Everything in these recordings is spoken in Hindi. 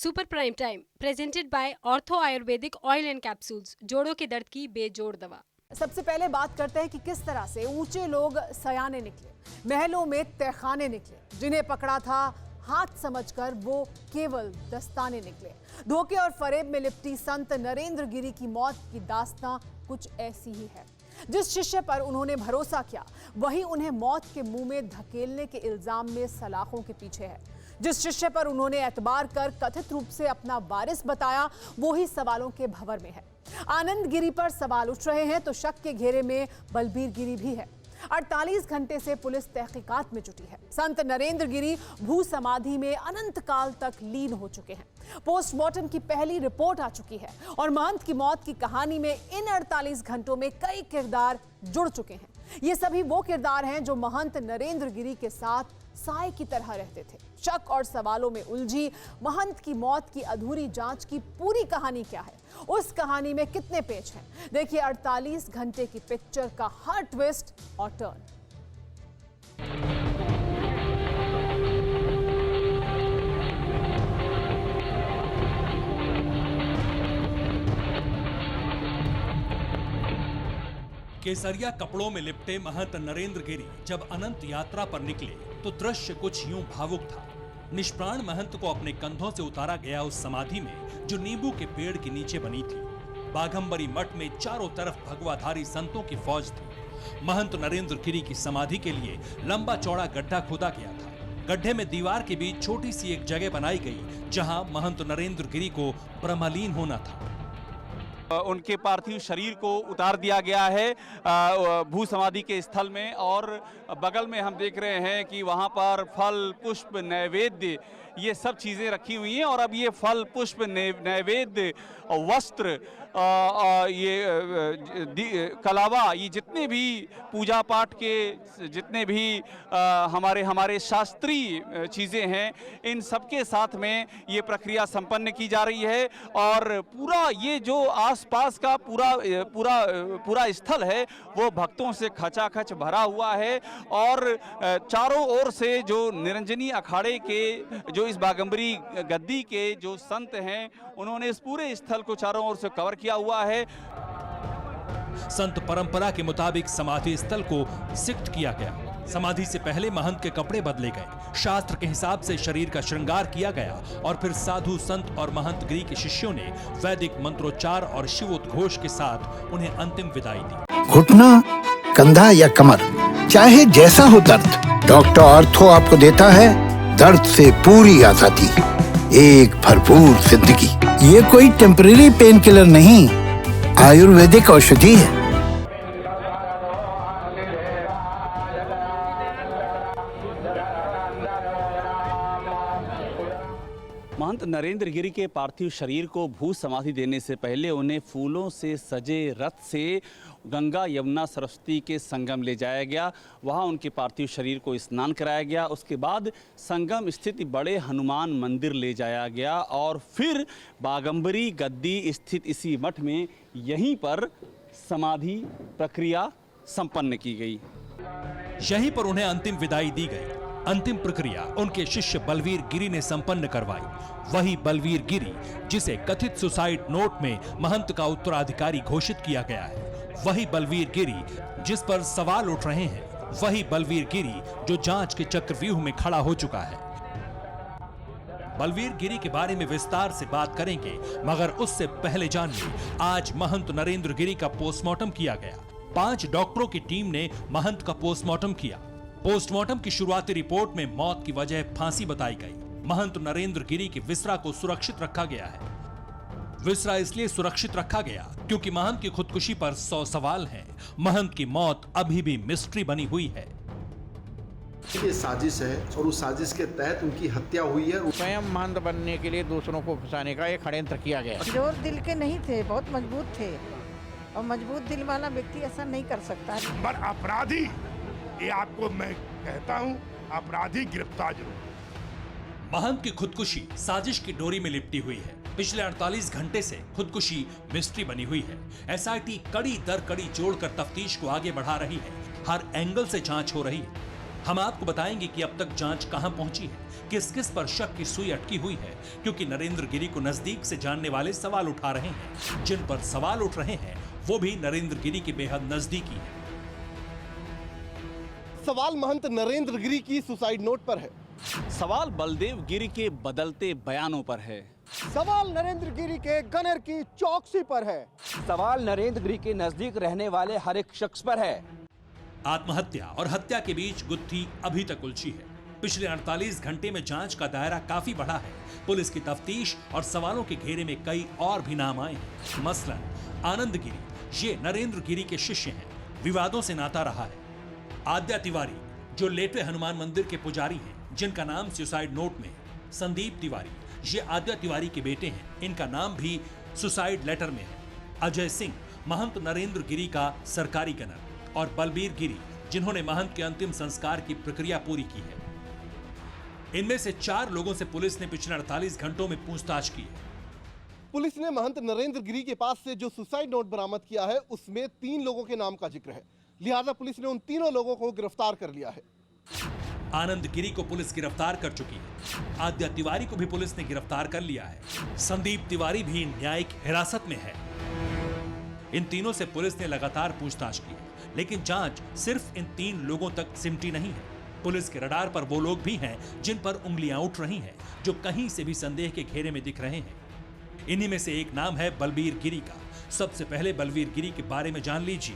Super prime time presented by ortho Ayurvedic oil and capsules, जोड़ों के दर्द की बेजोड़ दवा। सबसे पहले बात करते हैं कि किस तरह से ऊंचे लोग सयाने निकले, महलों में तहखाने निकले, जिन्हें पकड़ा था हाथ समझकर वो केवल दस्ताने निकले। धोखे और फरेब में लिपटी संत नरेंद्र गिरी की मौत की दास्तां कुछ ऐसी ही है। जिस शिष्य पर उन्होंने भरोसा किया वही उन्हें मौत के मुंह में धकेलने के इल्जाम में सलाखों के पीछे है। जिस शिष्य पर उन्होंने एतबार कर कथित रूप से अपना वारिस बताया वो ही सवालों के भंवर में है। आनंद गिरी पर सवाल उठ रहे हैं तो शक के घेरे में बलबीर गिरी भी है। 48 घंटे से पुलिस तहकीकात में जुटी है। संत नरेंद्र गिरी भू समाधि में अनंत काल तक लीन हो चुके हैं। पोस्टमार्टम की पहली रिपोर्ट आ चुकी है और महंत की मौत की कहानी में इन 48 घंटों में कई किरदार जुड़ चुके हैं। ये सभी वो किरदार हैं जो महंत नरेंद्र गिरी के साथ साए की तरह रहते थे। शक और सवालों में उलझी महंत की मौत की अधूरी जांच की पूरी कहानी क्या है, उस कहानी में कितने पेच हैं, देखिए 48 घंटे की पिक्चर का हर ट्विस्ट और टर्न। केसरिया कपड़ों में लिपटे महंत नरेंद्र गिरी जब अनंत यात्रा पर निकले तो दृश्य कुछ यूं भावुक था। निष्प्राण महंत को अपने कंधों से उतारा गया उस समाधि में जो नींबू के पेड़ के नीचे बनी थी। बाघंबरी मठ में चारों तरफ भगवाधारी संतों की फौज थी। महंत नरेंद्र गिरी की समाधि के लिए लंबा चौड़ा गड्ढा खोदा गया था। गड्ढे में दीवार के बीच छोटी सी एक जगह बनाई गई जहां महंत नरेंद्र गिरी को ब्रह्मलीन होना था। उनके पार्थिव शरीर को उतार दिया गया है भू समाधि के स्थल में, और बगल में हम देख रहे हैं कि वहां पर फल पुष्प नैवेद्य ये सब चीज़ें रखी हुई हैं। और अब ये फल पुष्प नैवेद्य वस्त्र ये कलावा, ये जितने भी पूजा पाठ के जितने भी हमारे शास्त्रीय चीज़ें हैं, इन सबके साथ में ये प्रक्रिया संपन्न की जा रही है। और पूरा ये जो आसपास का पूरा स्थल है वो भक्तों से खचाखच भरा हुआ है। और चारों ओर से जो निरंजनी अखाड़े के जो इस बाघंबरी गद्दी के जो संत हैं उन्होंने इस पूरे स्थल को चारों ओर से कवर किया हुआ है। संत परंपरा के मुताबिक समाधि स्थल को सिक्त किया गया। समाधि से पहले महंत के कपड़े बदले गए, शास्त्र के हिसाब से शरीर का श्रृंगार किया गया और फिर साधु संत और महंत गिरी के शिष्यों ने वैदिक मंत्रोच्चार और शिवोद्घोष के साथ उन्हें अंतिम विदाई दी। घुटना, कंधा या कमर, चाहे जैसा हो दर्द, डॉक्टर ऑर्थो आपको देता है दर्द से पूरी आजादी, एक भरपूर जिंदगी। ये कोई टेम्परेरी पेन किलर नहीं, आयुर्वेदिक औषधि है। महंत नरेंद्र गिरी के पार्थिव शरीर को भू समाधि देने से पहले उन्हें फूलों से सजे रथ से गंगा यमुना सरस्वती के संगम ले जाया गया। वहां उनके पार्थिव शरीर को स्नान कराया गया। उसके बाद संगम स्थित बड़े हनुमान मंदिर ले जाया गया और फिर बाघंबरी गद्दी स्थित इसी मठ में यहीं पर समाधि प्रक्रिया संपन्न की गई। यहीं पर उन्हें अंतिम विदाई दी गई। अंतिम प्रक्रिया उनके शिष्य बलबीर गिरी ने संपन्न करवाई। वही बलबीर गिरी जिसे कथित सुसाइड नोट में महंत का उत्तराधिकारी घोषित किया गया है, वही बलबीर गिरी जिस पर सवाल उठ रहे हैं, वही बलबीर गिरी जो जांच के चक्रव्यूह में खड़ा हो चुका है। बलबीर गिरी के बारे में विस्तार से बात करेंगे, मगर उससे पहले जानिए आज महंत नरेंद्र गिरी का पोस्टमार्टम किया गया। 5 डॉक्टरों की टीम ने महंत का पोस्टमार्टम किया। पोस्टमार्टम की शुरुआती रिपोर्ट में मौत की वजह फांसी बताई गई। महंत नरेंद्र गिरी के विसरा को सुरक्षित रखा गया है। विसरा इसलिए सुरक्षित रखा गया क्योंकि महंत की खुदकुशी पर 100 सवाल हैं। महंत की मौत अभी भी मिस्ट्री बनी हुई है। ये साजिश है और उस साजिश के तहत उनकी हत्या हुई है। स्वयं महंत बनने के लिए दूसरों को फंसाने का एक षड्यंत्र किया गया। जोर दिल के नहीं थे, बहुत मजबूत थे और मजबूत दिल वाला व्यक्ति ऐसा नहीं कर सकता। पर अपराधी, ये आपको मैं कहता हूँ, अपराधी गिरफ्तार जरूर। महंत की खुदकुशी साजिश की डोरी में लिपटी हुई है। पिछले 48 घंटे से खुदकुशी मिस्ट्री बनी हुई है। एसआईटी कड़ी दर कड़ी जोड़कर तफ्तीश को आगे बढ़ा रही है। हर एंगल से जांच हो रही है। हम आपको बताएंगे कि अब तक जांच कहां पहुंची है, किस किस पर शक की सुई अटकी हुई है, क्योंकि नरेंद्र गिरी को नजदीक से जानने वाले सवाल उठा रहे हैं। जिन पर सवाल उठ रहे हैं वो भी नरेंद्र गिरी के बेहद नजदीकी है। सवाल महंत नरेंद्र गिरी की सुसाइड नोट पर है। सवाल बलदेव गिरी के बदलते बयानों पर है। सवाल नरेंद्र गिरी के गनर की चौकसी पर है। सवाल नरेंद्र गिरी के नजदीक रहने वाले हर एक शख्स पर है। आत्महत्या और हत्या के बीच गुत्थी अभी तक उलझी है। पिछले 48 घंटे में जांच का दायरा काफी बढ़ा है। पुलिस की तफ्तीश और सवालों के घेरे में कई और भी नाम आए हैं। मसलन आनंद गिरी, ये नरेंद्र गिरी के शिष्य हैं, विवादों से नाता रहा है। आद्या तिवारी, जो लेटे हनुमान मंदिर के पुजारी हैं, जिनका नाम सुसाइड नोट में। संदीप तिवारी, ये आद्या तिवारी के बेटे हैं, इनका नाम भी सुसाइड लेटर में है। अजय सिंह, महंत नरेंद्र गिरी का सरकारी गनर। और बलबीर गिरी, जिन्होंने महंत के अंतिम संस्कार की प्रक्रिया पूरी की है। इनमें से 4 लोगों से पुलिस ने पिछले 48 घंटों में पूछताछ की है। पुलिस ने महंत नरेंद्र गिरी के पास से जो सुसाइड नोट बरामद किया है उसमें 3 लोगों के नाम का जिक्र है, लिहाजा पुलिस ने उन तीनों लोगों को गिरफ्तार कर लिया है। आनंद गिरी को पुलिस गिरफ्तार कर चुकी है। आद्या तिवारी को भी पुलिस ने गिरफ्तार कर लिया है। संदीप तिवारी भी न्यायिक हिरासत में है। इन तीनों से पुलिस ने लगातार पूछताछ की है, लेकिन जांच सिर्फ इन 3 लोगों तक सिमटी नहीं है। पुलिस के रडार पर वो लोग भी हैं जिन पर उंगलियां उठ रही हैं, जो कहीं से भी संदेह के घेरे में दिख रहे हैं। इन्हीं में से एक नाम है बलबीर गिरी का। सबसे पहले बलबीर गिरी के बारे में जान लीजिए।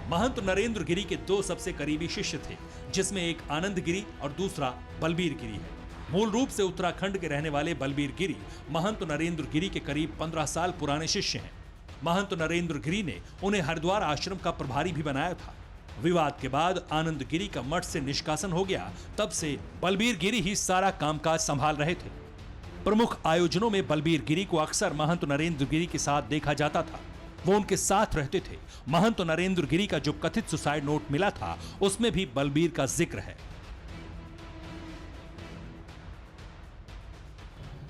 महंत नरेंद्र गिरी के 2 सबसे करीबी शिष्य थे, जिसमें एक आनंद गिरी और दूसरा बलबीर गिरी है। मूल रूप से उत्तराखंड के रहने वाले बलबीर गिरी महंत नरेंद्र गिरी के करीब 15 साल पुराने शिष्य हैं। महंत नरेंद्र गिरी ने उन्हें हरिद्वार आश्रम का प्रभारी भी बनाया था। विवाद के बाद आनंद गिरी का मठ से निष्कासन हो गया, तब से बलबीर गिरी ही सारा कामकाज संभाल रहे थे। प्रमुख आयोजनों में बलबीर गिरी को अक्सर महंत नरेंद्र गिरी के साथ देखा जाता था। वो उनके साथ रहते थे। महंत नरेंद्र गिरी का जो कथित सुसाइड नोट मिला था, उसमें भी बलबीर का जिक्र है।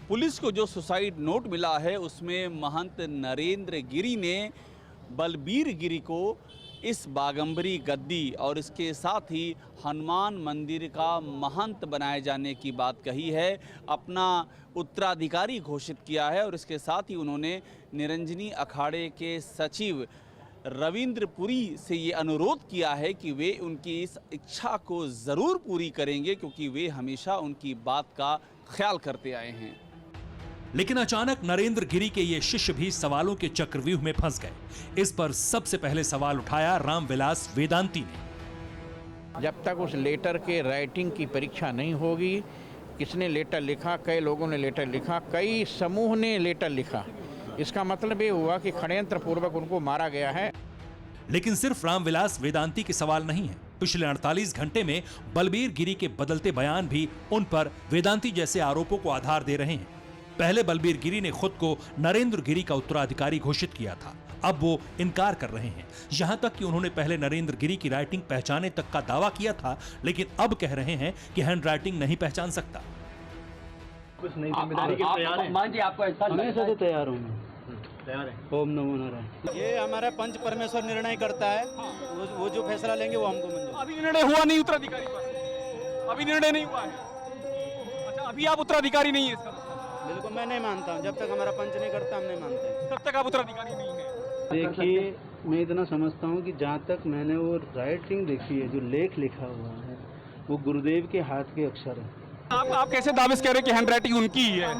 पुलिस को जो सुसाइड नोट मिला है उसमें महंत नरेंद्र गिरी ने बलबीर गिरी को इस बागंबरी गद्दी और इसके साथ ही हनुमान मंदिर का महंत बनाए जाने की बात कही है, अपना उत्तराधिकारी घोषित किया है। और इसके साथ ही उन्होंने निरंजनी अखाड़े के सचिव रविंद्रपुरी से ये अनुरोध किया है कि वे उनकी इस इच्छा को ज़रूर पूरी करेंगे, क्योंकि वे हमेशा उनकी बात का ख्याल करते आए हैं। लेकिन अचानक नरेंद्र गिरी के ये शिष्य भी सवालों के चक्रव्यूह में फंस गए। इस पर सबसे पहले सवाल उठाया रामविलास वेदांती ने। जब तक उस लेटर के राइटिंग की परीक्षा नहीं होगी, किसने लेटर लिखा, कई लोगों ने लेटर लिखा, कई समूह ने लेटर लिखा, इसका मतलब ये हुआ कि षड्यंत्र पूर्वक उनको मारा गया है। लेकिन सिर्फ रामविलास वेदांती के सवाल नहीं है। पिछले 48 घंटे में बलबीर गिरी के बदलते बयान भी उन पर वेदांती जैसे आरोपों को आधार दे रहे हैं। पहले बलबीर गिरी ने खुद को नरेंद्र गिरी का उत्तराधिकारी घोषित किया था, अब वो इनकार कर रहे हैं। यहां तक कि उन्होंने पहले नरेंद्र गिरी की राइटिंग पहचाने तक का दावा किया था, लेकिन अब कह रहे हैं कि हैंड राइटिंग नहीं पहचान सकता। कुछ नई जिम्मेदारी के तैयार हैं? मान जी आपको ऐसा हमेशा से तैयार हूं मैं। तैयार है। ओम नमो नारायण। ये हमारा पंच परमेश्वर निर्णय करता है, वो जो फैसला लेंगे वो हमको मंजूर। अभी निर्णय हुआ नहीं उत्तराधिकारी पर, अभी निर्णय नहीं हुआ है। अच्छा, अभी आप उत्तराधिकारी नहीं है इसका? बिल्कुल मैं नहीं मानता हूँ, जब तक हमारा पंच नहीं करता हम नहीं मानते। तब तक आप उत्तराधिकारी नहीं है। देखिए, मैं इतना समझता हूँ कि जहाँ तक मैंने वो राइटिंग देखी है, जो लेख लिखा हुआ है, वो गुरुदेव के हाथ के अक्षर है। आप कैसे दावे कह रहे हैं कि हैंड राइटिंग उनकी ही है?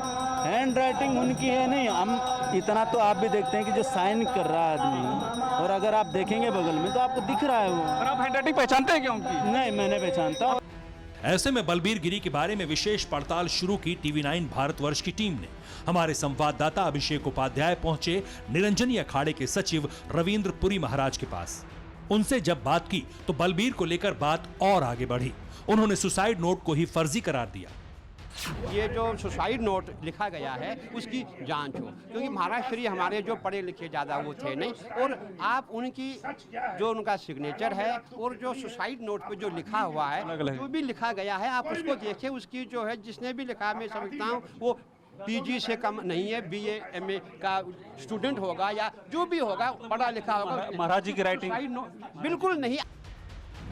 हैंड राइटिंग उनकी है नहीं, हम इतना तो आप भी देखते हैं कि जो साइन कर रहा है आदमी, और अगर आप देखेंगे बगल में तो आपको दिख रहा है वो। और आप हैंड राइटिंग पहचानते हैं क्या उनकी? नहीं, मैं नहीं पहचानता। ऐसे में बलबीर गिरी के बारे में विशेष पड़ताल शुरू की TV9 भारतवर्ष की टीम ने। हमारे संवाददाता अभिषेक उपाध्याय पहुंचे निरंजनी अखाड़े के सचिव रविंद्रपुरी महाराज के पास। उनसे जब बात की तो बलबीर को लेकर बात और आगे बढ़ी। उन्होंने सुसाइड नोट को ही फर्जी करार दिया। ये जो सुसाइड नोट लिखा गया है उसकी जांच हो, क्योंकि महाराज श्री हमारे जो पढ़े लिखे ज़्यादा वो थे नहीं, और आप उनकी जो उनका सिग्नेचर है और जो सुसाइड नोट पे जो लिखा हुआ है, जो भी लिखा गया है आप उसको देखिए। उसकी जो है जिसने भी लिखा, मैं समझता हूँ वो PG से कम नहीं है, BA MA का स्टूडेंट होगा या जो भी होगा, पढ़ा लिखा होगा। महाराज जी की राइटिंग बिल्कुल नहीं।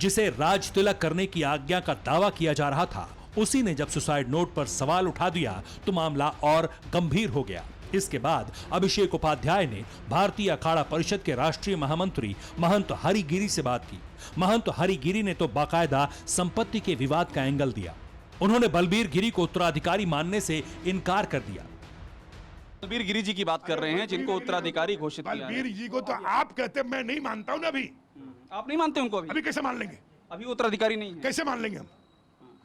जिसे राज तिलक करने की आज्ञा का दावा किया जा रहा था, उसी ने जब सुसाइड नोट पर सवाल उठा दिया तो मामला और गंभीर हो गया। इसके बाद अभिषेक उपाध्याय ने भारतीय अखाड़ा परिषद के राष्ट्रीय महामंत्री महंत हरिगिरी से बात की। महंत हरिगिरी ने तो बाकायदा संपत्ति के विवाद का एंगल दिया। उन्होंने बलबीर गिरी को उत्तराधिकारी मानने से इनकार कर दिया। बलबीर गिरी जी की बात कर रहे हैं, जिनको उत्तराधिकारी घोषित किया है। बलबीर जी को तो आप कहते, मैं नहीं मानता हूं ना अभी। आप नहीं मानते उनको? अभी कैसे मान लेंगे? अभी उत्तराधिकारी नहीं है। कैसे मान लेंगे हम?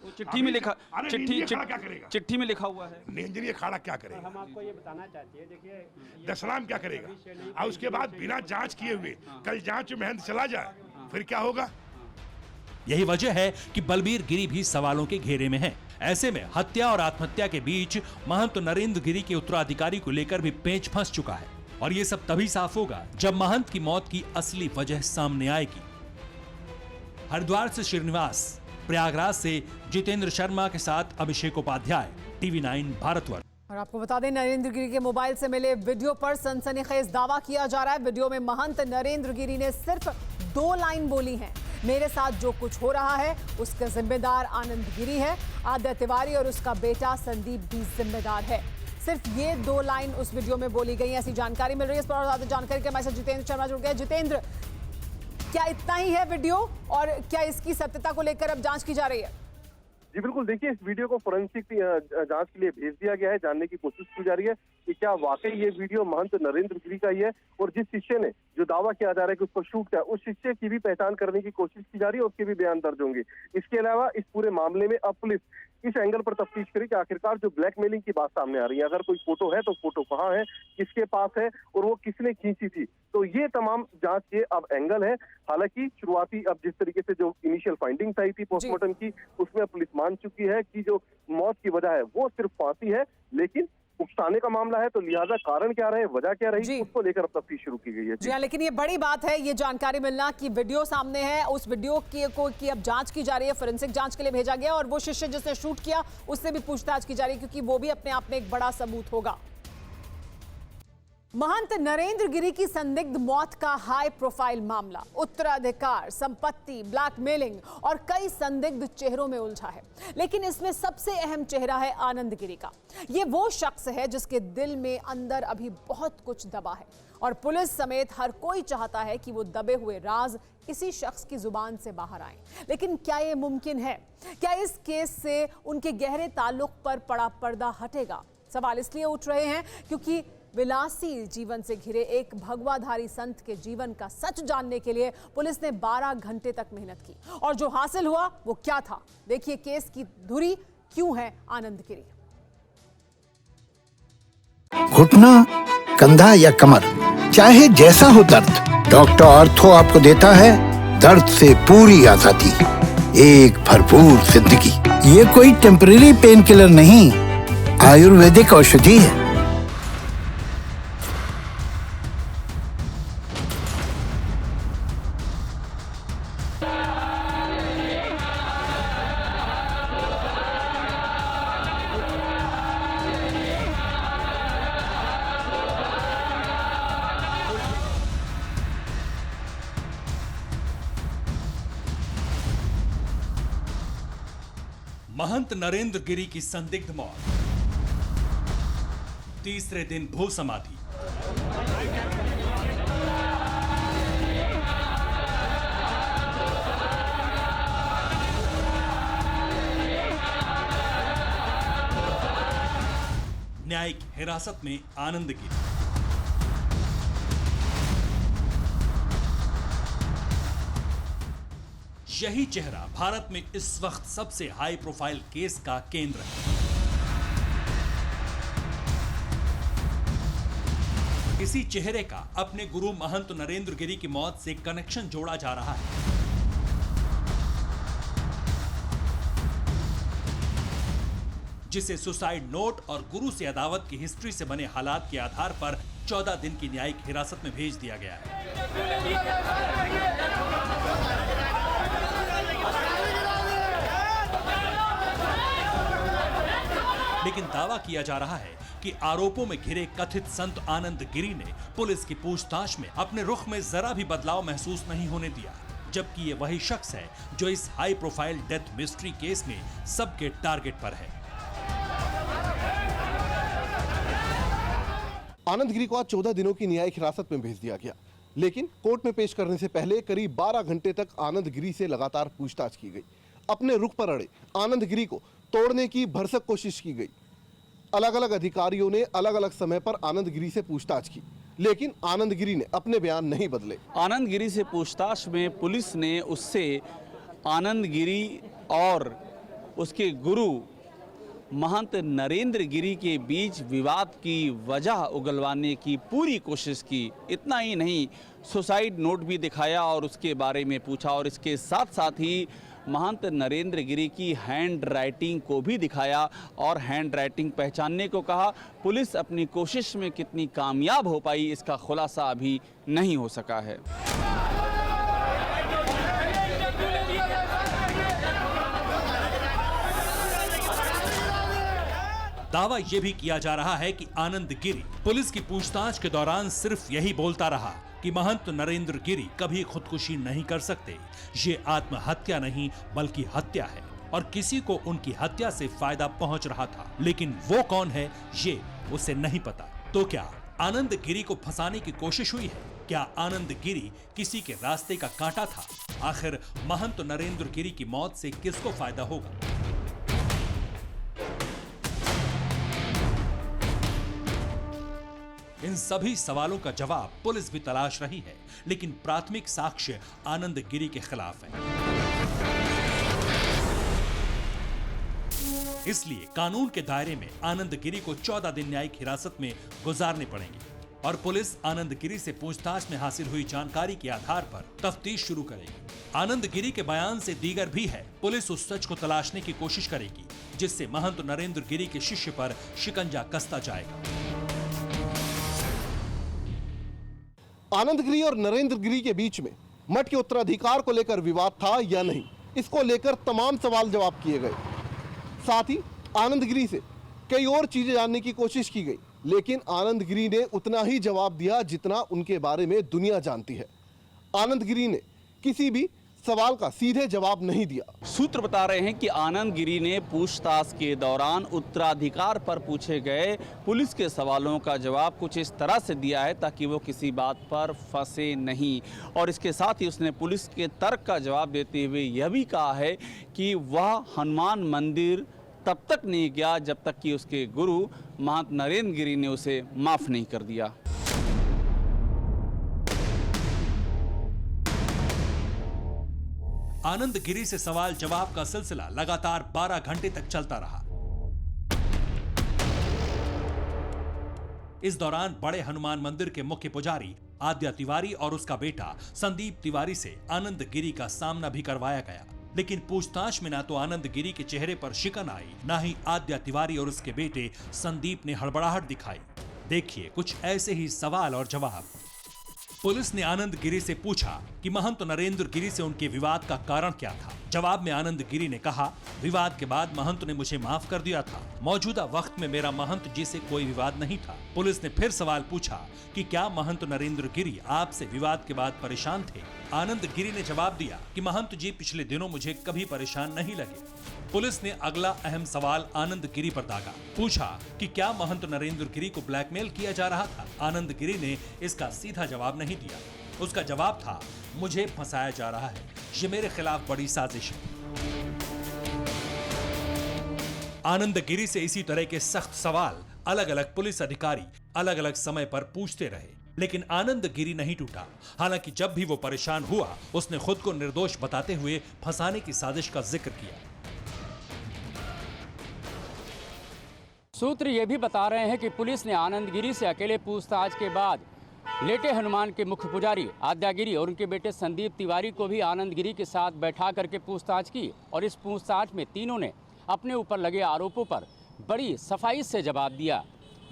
चिट्ठी में लिखा, चिट्ठी में लिखा हुआ है। इंजीनियर अखाड़ा क्या करेगा? हम आपको ये बताना चाहते हैं, देखिए दसलाम क्या करेगा? और उसके बाद बिना जांच किए हुए कल जांच में महंत चला जाए, फिर क्या होगा? यही वजह है कि बलबीर गिरी भी सवालों के घेरे में है। ऐसे में हत्या और आत्महत्या के बीच महंत नरेंद्र गिरी के उत्तराधिकारी को लेकर भी पेंच फंस चुका है। और ये सब तभी साफ होगा जब महंत की मौत की असली वजह सामने आएगी। हरिद्वार से श्रीनिवास, प्रयागराज से जितेंद्र शर्मा के साथ अभिषेक उपाध्याय, TV9 भारतवर्ष। और आपको बता दें, नरेंद्र गिरी के मोबाइल से मिले वीडियो पर सनसनीखेज दावा किया जा रहा है। वीडियो में महंत नरेंद्र गिरी ने सिर्फ 2 लाइन बोली हैं। मेरे साथ जो कुछ हो रहा है उसका जिम्मेदार आनंद गिरी है। आदित्य तिवारी और उसका बेटा संदीप भी जिम्मेदार है। सिर्फ ये 2 लाइन उस वीडियो में बोली गई, ऐसी जानकारी मिल रही है। इस पर और ज्यादा जानकारी के हमारे साथ जितेंद्र शर्मा जुड़ गए। जितेंद्र, क्या इतना ही है वीडियो और क्या इसकी सत्यता को लेकर अब जांच की जा रही है? जी बिल्कुल, देखिए इस वीडियो को फोरेंसिक जांच के लिए भेज दिया गया है। जानने की कोशिश की जा रही है कि क्या वाकई ये वीडियो महंत नरेंद्र गिरी का ही है, और जिस शिष्य ने जो दावा किया जा रहा है कि उसको शूट किया, उस शिष्य की भी पहचान करने की कोशिश की जा रही है, उसके भी बयान दर्ज होंगे। इसके अलावा इस पूरे मामले में अब पुलिस इस एंगल पर तफ्तीश करी कि आखिरकार जो ब्लैकमेलिंग की बात सामने आ रही है, अगर कोई फोटो है तो फोटो कहाँ है, किसके पास है और वो किसने खींची थी, तो ये तमाम जांच के अब एंगल है। हालांकि शुरुआती अब जिस तरीके से जो इनिशियल फाइंडिंग्स आई थी पोस्टमार्टम की, उसमें पुलिस मान चुकी है कि जो मौत की वजह है वो सिर्फ फांसी है, लेकिन उकसाने का मामला है, तो लिहाजा कारण क्या रहे, वजह क्या रही, उसको लेकर अब तफ्तीश शुरू की गई है। जी हाँ, लेकिन ये बड़ी बात है ये जानकारी मिलना कि वीडियो सामने है। उस वीडियो की अब जांच की जा रही है, फोरेंसिक जांच के लिए भेजा गया, और वो शिष्य जिसने शूट किया उससे भी पूछताछ की जा रही है, क्योंकि वो भी अपने आप में एक बड़ा सबूत होगा। महंत नरेंद्र गिरी की संदिग्ध मौत का हाई प्रोफाइल मामला उत्तराधिकार, संपत्ति, ब्लैकमेलिंग और कई संदिग्ध चेहरों में उलझा है। लेकिन इसमें सबसे अहम चेहरा है आनंद गिरी का। ये वो शख्स है जिसके दिल में अंदर अभी बहुत कुछ दबा है, और पुलिस समेत हर कोई चाहता है कि वो दबे हुए राज इसी शख्स की जुबान से बाहर आए। लेकिन क्या ये मुमकिन है? क्या इस केस से उनके गहरे ताल्लुक पर पड़ा पर्दा हटेगा? सवाल इसलिए उठ रहे हैं क्योंकि विलासी जीवन से घिरे एक भगवाधारी संत के जीवन का सच जानने के लिए पुलिस ने 12 घंटे तक मेहनत की, और जो हासिल हुआ वो क्या था? देखिए केस की धुरी क्यों है आनंद गिरी। घुटना, कंधा या कमर, चाहे जैसा हो दर्द, डॉक्टर ऑर्थो आपको देता है दर्द से पूरी आजादी, एक भरपूर जिंदगी। ये कोई टेम्परेरी पेन किलर नहीं, आयुर्वेदिक औषधि है। महंत नरेंद्र गिरी की संदिग्ध मौत, तीसरे दिन भू समाधि। न्यायिक हिरासत में आनंद गिरी। यही चेहरा भारत में इस वक्त सबसे हाई प्रोफाइल केस का केंद्र है। इसी चेहरे का अपने गुरु महंत नरेंद्र गिरी की मौत से कनेक्शन जोड़ा जा रहा है। जिसे सुसाइड नोट और गुरु से अदावत की हिस्ट्री से बने हालात के आधार पर 14 दिन की न्यायिक हिरासत में भेज दिया गया है। लेकिन दावा किया जा रहा है कि आरोपों में घिरे कथित संत आनंद गिरी ने पुलिस की पूछताछ में अपने रुख में जरा भी बदलाव महसूस नहीं होने दिया, जबकि ये वही शख्स है जो इस high profile death mystery case में सबके टारगेट पर है। आनंद गिरी को आज 14 दिनों की न्यायिक हिरासत में भेज दिया गया, लेकिन कोर्ट में पेश करने से पहले करीब 12 घंटे तक आनंद गिरी से लगातार पूछताछ की गई। अपने रुख पर अड़े आनंद गिरी को तोड़ने की भरसक कोशिश की गई। अलग अलग अधिकारियों ने अलग अलग समय पर आनंद गिरी से पूछताछ की, लेकिन आनंद गिरी ने अपने बयान नहीं बदले। आनंद गिरी से पूछताछ में पुलिस ने उससे आनंद गिरी और उसके गुरु महंत नरेंद्र गिरी के बीच विवाद की वजह उगलवाने की पूरी कोशिश की। इतना ही नहीं, सुसाइड नोट भी दिखाया और उसके बारे में पूछा, और इसके साथ साथ ही महंत नरेंद्र गिरी की हैंड राइटिंग को भी दिखाया और हैंड राइटिंग पहचानने को कहा। पुलिस अपनी कोशिश में कितनी कामयाब हो पाई, इसका खुलासा अभी नहीं हो सका है। दावा यह भी किया जा रहा है कि आनंद गिरी पुलिस की पूछताछ के दौरान सिर्फ यही बोलता रहा कि महंत नरेंद्र गिरी कभी खुदकुशी नहीं कर सकते। ये आत्महत्या नहीं बल्कि हत्या है और किसी को उनकी हत्या से फायदा पहुंच रहा था, लेकिन वो कौन है ये उसे नहीं पता। तो क्या आनंद गिरी को फंसाने की कोशिश हुई है? क्या आनंद गिरी किसी के रास्ते का कांटा था? आखिर महंत नरेंद्र गिरी की मौत से किसको फायदा होगा? इन सभी सवालों का जवाब पुलिस भी तलाश रही है, लेकिन प्राथमिक साक्ष्य आनंद गिरी के खिलाफ है। इसलिए कानून के दायरे में आनंद गिरी को 14 दिन न्यायिक हिरासत में गुजारने पड़ेंगे और पुलिस आनंद गिरी से पूछताछ में हासिल हुई जानकारी के आधार पर तफ्तीश शुरू करेगी। आनंद गिरी के बयान से दीगर भी है। पुलिस उस सच को तलाशने की कोशिश करेगी जिससे महंत नरेंद्र गिरी के शिष्य पर शिकंजा कसता जाएगा। आनंद गिरी और नरेंद्र गिरी के बीच में मठ के उत्तराधिकार को लेकर विवाद था या नहीं, इसको लेकर तमाम सवाल जवाब किए गए। साथ ही आनंद गिरी से कई और चीजें जानने की कोशिश की गई, लेकिन आनंद गिरी ने उतना ही जवाब दिया जितना उनके बारे में दुनिया जानती है। आनंद गिरी ने किसी भी सवाल का सीधे जवाब नहीं दिया। सूत्र बता रहे हैं कि आनंद गिरी ने पूछताछ के दौरान उत्तराधिकार पर पूछे गए पुलिस के सवालों का जवाब कुछ इस तरह से दिया है ताकि वो किसी बात पर फंसे नहीं, और इसके साथ ही उसने पुलिस के तर्क का जवाब देते हुए यह भी कहा है कि वह हनुमान मंदिर तब तक नहीं गया जब तक कि उसके गुरु महंत नरेंद्र गिरी ने उसे माफ नहीं कर दिया। आनंद गिरी से सवाल जवाब का सिलसिला लगातार 12 घंटे तक चलता रहा। इस दौरान बड़े हनुमान मंदिर के मुख्य पुजारी आद्या तिवारी और उसका बेटा संदीप तिवारी से आनंद गिरी का सामना भी करवाया गया, लेकिन पूछताछ में ना तो आनंद गिरी के चेहरे पर शिकन आई, ना ही आद्या तिवारी और उसके बेटे संदीप ने हड़बड़ाहट दिखाई। देखिए कुछ ऐसे ही सवाल और जवाब। पुलिस ने आनंद गिरी से पूछा कि महंत नरेंद्र गिरी से उनके विवाद का कारण क्या था। जवाब में आनंद गिरी ने कहा, विवाद के बाद महंत ने मुझे माफ कर दिया था। मौजूदा वक्त में मेरा महंत जी से कोई विवाद नहीं था। पुलिस ने फिर सवाल पूछा कि क्या महंत नरेंद्र गिरी आपसे विवाद के बाद परेशान थे। आनंद गिरी ने जवाब दिया कि महंत जी पिछले दिनों मुझे कभी परेशान नहीं लगे। पुलिस ने अगला अहम सवाल आनंद गिरी पर दागा, पूछा कि क्या महंत नरेंद्र गिरी को ब्लैकमेल किया जा रहा था। आनंद गिरी ने इसका सीधा जवाब नहीं दिया। उसका जवाब था, मुझे फंसाया जा रहा है, ये मेरे खिलाफ बड़ी साजिश है। आनंद गिरी से इसी तरह के सख्त सवाल अलग अलग पुलिस अधिकारी अलग अलग समय पर पूछते रहे, लेकिन आनंद गिरी नहीं टूटा। हालांकि जब भी वो परेशान हुआ उसने खुद को निर्दोष बताते हुए फंसाने की साजिश का जिक्र किया। सूत्र ये भी बता रहे हैं कि पुलिस ने आनंद गिरी से अकेले पूछताछ के बाद लेटे हनुमान के मुख्य पुजारी आद्या गिरी और उनके बेटे संदीप तिवारी को भी आनंद गिरी के साथ बैठा करके पूछताछ की, और इस पूछताछ में तीनों ने अपने ऊपर लगे आरोपों पर बड़ी सफाई से जवाब दिया।